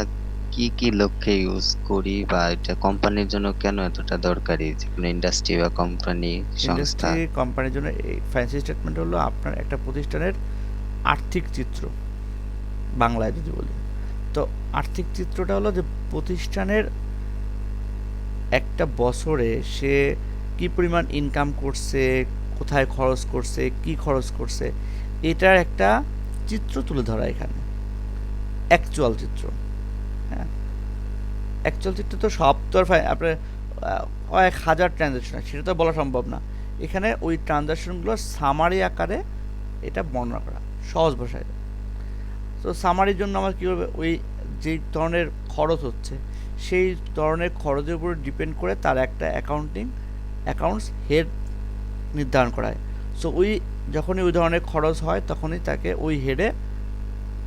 কি কি লক্ষ্যে ইউজ করি বা এটা কোম্পানির জন্য কেন এতটা দরকারি, যে কোনো ইন্ডাস্ট্রি বা কোম্পানি সংস্থা? ইন্ডাস্ট্রি কোম্পানির জন্য এই ফাইন্যান্সিয়াল স্টেটমেন্ট হলো আপনার একটা প্রতিষ্ঠানের আর্থিক চিত্র, বাংলায় যদি বলি। তো আর্থিক চিত্রটা হলো যে প্রতিষ্ঠানের একটা বছরে সে কি পরিমাণ ইনকাম করছে, কোথায় খরচ করছে, কি খরচ করছে, এটার একটা চিত্র তুলে ধরা এখানে, অ্যাকচুয়াল চিত্র। হ্যাঁ, অ্যাকচুয়াল চিত্র তো সব তো আর আপনার কয়েক হাজার ট্রানজ্যাকশন, সেটা তো বলা সম্ভব না। এখানে ওই ট্রানজ্যাকশনগুলো সামারি আকারে এটা বর্ণনা করা, সহজ ভাষায়। তো সামারির জন্য আমার কী হবে, ওই যে ধরনের খরচ হচ্ছে সেই ধরনের খরচের উপর ডিপেন্ড করে তার একটা অ্যাকাউন্টস হেড নির্ধারণ করা হয়। সো যখনই ওই ধরনের খরচ হয়, তখনই তাকে ওই হেডে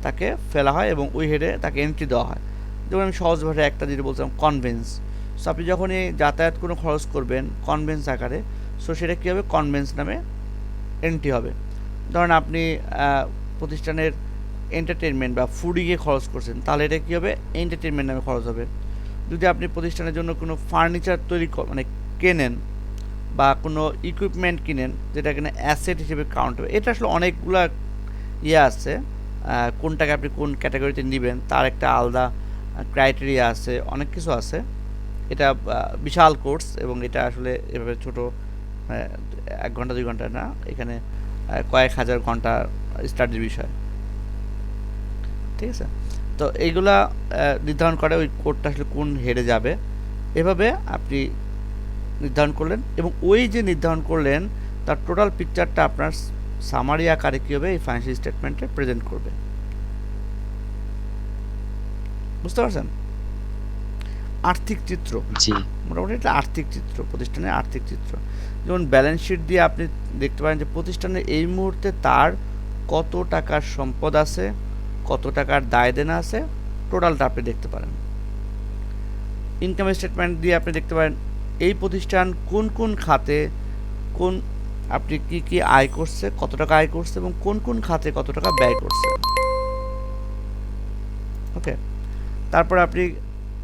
তাকে ফেলা হয় এবং ওই হেডে তাকে এন্ট্রি দেওয়া হয়। যেমন আমি সহজ ভাষায় একটা যেটা বলছিলাম, কনভেন্স। সো আপনি যখনই যাতায়াত কোনো খরচ করবেন কনভেন্স আকারে, সো সেটা কী হবে, কনভেন্স নামে এন্ট্রি হবে। ধরেন আপনি প্রতিষ্ঠানের এন্টারটেনমেন্ট বা ফুডিংয়ে খরচ করছেন, তাহলে এটা কী হবে, এন্টারটেনমেন্ট নামে খরচ হবে। যদি আপনি প্রতিষ্ঠানের জন্য কোনো ফার্নিচার মানে কেনেন বা কোনো ইকুইপমেন্ট কিনেন, যেটা কিনা অ্যাসেট হিসেবে কাউন্ট হবে। এটা আসলে অনেকগুলা ইয়ে আছে, কোনটাকে আপনি কোন ক্যাটাগরিতে নেবেন তার একটা আলাদা ক্রাইটেরিয়া আছে, অনেক কিছু আছে। এটা বিশাল কোর্স এবং এটা আসলে এভাবে ছোটো 1 ঘন্টা 2 ঘন্টা না, এখানে কয়েক হাজার ঘন্টা স্টাডির বিষয়, ঠিক আছে। তো এইগুলা নির্ধারণ করে ওই কোডটা আসলে কোন হেডে যাবে, এভাবে আপনি নির্ধারণ করলেন এবং ওই যে নির্ধারণ করলেন তার টোটাল পিকচারটা আপনার সামারি আকারে কী হবে, এই ফাইন্যান্সিয়াল স্টেটমেন্টে প্রেজেন্ট করবে। বুঝতে পারছেন? আর্থিক চিত্র, জি, মোটামুটি এটা আর্থিক চিত্র, প্রতিষ্ঠানের আর্থিক চিত্র। যেমন ব্যালেন্স শিট দিয়ে আপনি দেখতে পারেন যে প্রতিষ্ঠানে এই মুহূর্তে তার কত টাকার সম্পদ আছে, কত টাকার দায় দেনা আছে, টোটালটা আপনি দেখতে পারেন। ইনকাম স্টেটমেন্ট দিয়ে আপনি দেখতে পারেন এই প্রতিষ্ঠান কোন কোন খাতে কোন আপনি কি কি আয় করছে, কত টাকা আয় করছে এবং কোন কোন খাতে কত টাকা ব্যয় করছে। ওকে, তারপর আপনি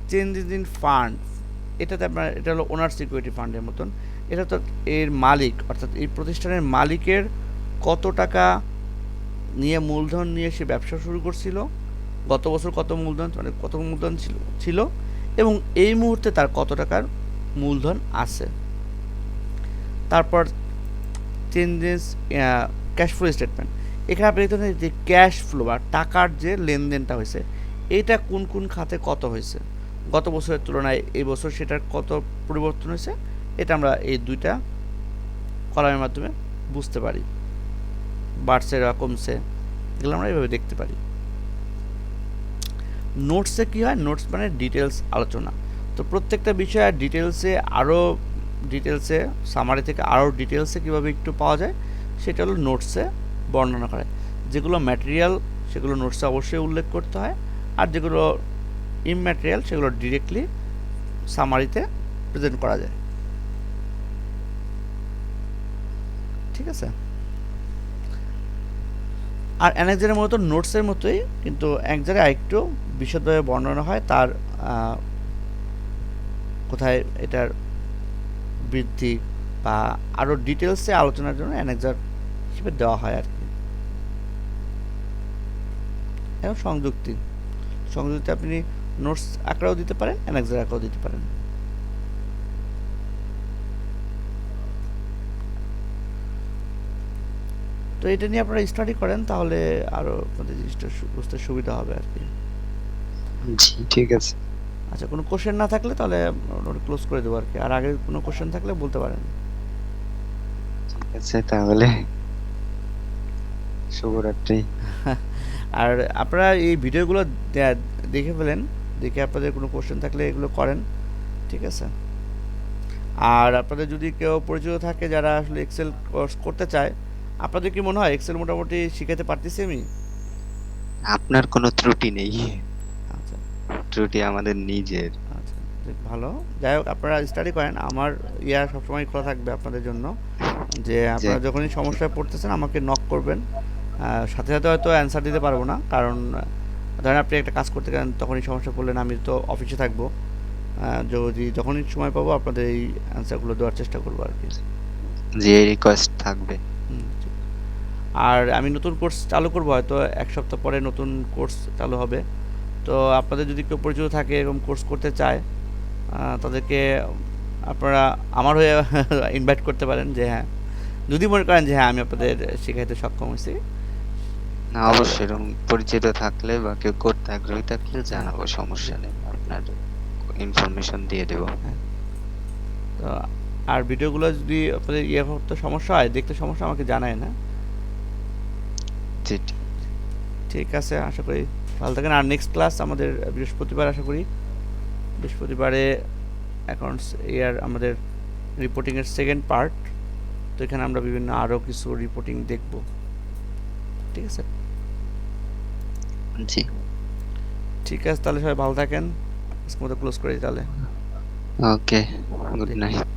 চেঞ্জেস ইন ফান্ড, এটাতে আপনার এটা হলো ওনার সিকিউরিটি ফান্ডের মতন। এটা তো এর মালিক অর্থাৎ এই প্রতিষ্ঠানের মালিকের কত টাকা নিয়ে মূলধন নিয়ে সে ব্যবসা শুরু করছিল, গত বছর কত মূলধন মানে কত মূলধন ছিল এবং এই মুহূর্তে তার কত টাকার মূলধন আছে। তারপর চেঞ্জেস ক্যাশ ফ্লো স্টেটমেন্ট, এখানে আপনি দেখতে পাচ্ছেন যে ক্যাশ ফ্লো বা টাকার যে লেনদেনটা হয়েছে এটা কোন কোন খাতে কত হয়েছে, গত বছরের তুলনায় এই বছর সেটার কত পরিবর্তন হয়েছে, এটা আমরা এই দুইটা কলামের মাধ্যমে বুঝতে পারি, বাড়ছে বা কমছে, এগুলো আমরা এইভাবে দেখতে পারি। নোটসে কী হয়, নোটস মানে ডিটেলস আলোচনা, তো প্রত্যেকটা বিষয়ে ডিটেলসে আরও ডিটেলসে সামারি থেকে আরও ডিটেলসে কীভাবে একটু পাওয়া যায় সেটা হলো নোটসে বর্ণনা করে। যেগুলো ম্যাটেরিয়াল সেগুলো নোটসে অবশ্যই উল্লেখ করতে হয়, আর যেগুলো ইমম্যাটেরিয়াল সেগুলো ডিরেক্টলি সামারিতে প্রেজেন্ট করা যায়। ঠিক আছে, আর অ্যানেক্সারের মতো নোটসের মতোই কিন্তু এক জায়গায় আরেকটু বিশদভাবে বর্ণনা হয় তার কোথায় এটার বৃদ্ধি বা আরও ডিটেলসে আলোচনার জন্য অ্যানেক্সার হিসেবে দেওয়া হয় আর কি। এবং সংযুক্তি আপনি নোটস আকারেও দিতে পারেন, অ্যানেক্সার আকারেও দিতে পারেন। তো এটা নিয়ে আপনারা স্টাডি করেন তাহলে আরও আপনাদের জিনিসটা বুঝতে সুবিধা হবে আর কি। জি ঠিক আছে। আচ্ছা, কোনো কোশ্চেন না থাকলে তাহলে ক্লোজ করে দেবো আর কি, আর আগে কোনো কোশ্চেন থাকলে বলতে পারেন। ঠিক আছে তাহলে, শুভরাত্রি। আর আপনারা এই ভিডিওগুলো দেখে ফেলেন, দেখে আপনাদের কোনো কোশ্চেন থাকলে এগুলো করেন। ঠিক আছে, আর আপনাদের যদি কেউ পরিচিত থাকে যারা আসলে এক্সেল কোর্স করতে চায়, আপনাদের কি মনে হয় এক্সেল মোটামুটি শিখাতে পারতেছি আমি? আপনার কোনো ত্রুটি নেই, আচ্ছা ত্রুটি আমাদের নিজের। আচ্ছা, ভালো। যাই হোক, আপনারা স্টাডি করেন, আমার সবসময় খোলা থাকবে আপনাদের জন্য, যে আপনারা যখনই সমস্যায় পড়তেছেন আমাকে নক করবেন। সাথে সাথে হয়তো অ্যান্সার দিতে পারবো না, কারণ ধরেন আপনি একটা কাজ করতে গেলেন, তখনই সমস্যা পড়লেন, আমি তো অফিসে থাকবো, যদি যখনই সময় পাবো আপনাদের এই অ্যান্সারগুলো দেওয়ার চেষ্টা করবো আর কি। যে রিকোয়েস্ট থাকবে। আর আমি নতুন কোর্স চালু করবো, হয়তো এক সপ্তাহ পরে নতুন কোর্স চালু হবে। তো আপনাদের যদি কেউ পরিচিত থাকে এরকম কোর্স করতে চায়, তাদেরকে আপনারা আমার হয়ে ইনভাইট করতে পারেন, যে হ্যাঁ যদি মনে করেন যে হ্যাঁ আমি আপনাদের শেখাইতে সক্ষম হয়েছি। না অবশ্যই, এরকম পরিচিত থাকলে বা কেউ করতে আগ্রহী থাকলে জানাবো, সমস্যা নেই, আপনার ইনফরমেশন দিয়ে দেবো। তো আর ভিডিওগুলো যদি আপনাদের করতে সমস্যা হয়, দেখতে সমস্যা, আমাকে জানায় না। জি ঠিক আছে, আশা করি ভালো থাকেন। আর নেক্সট ক্লাস আমাদের বৃহস্পতিবার, আশা করি বৃহস্পতিবারে অ্যাকাউন্টস ইয়ার আমাদের রিপোর্টিংয়ের সেকেন্ড পার্ট। তো এখানে আমরা বিভিন্ন আরও কিছু রিপোর্টিং দেখব। ঠিক আছে, জি ঠিক আছে, তাহলে সবাই ভালো থাকেন। আজকের মতো ক্লোজ করি তাহলে। ওকে, গুড নাইট।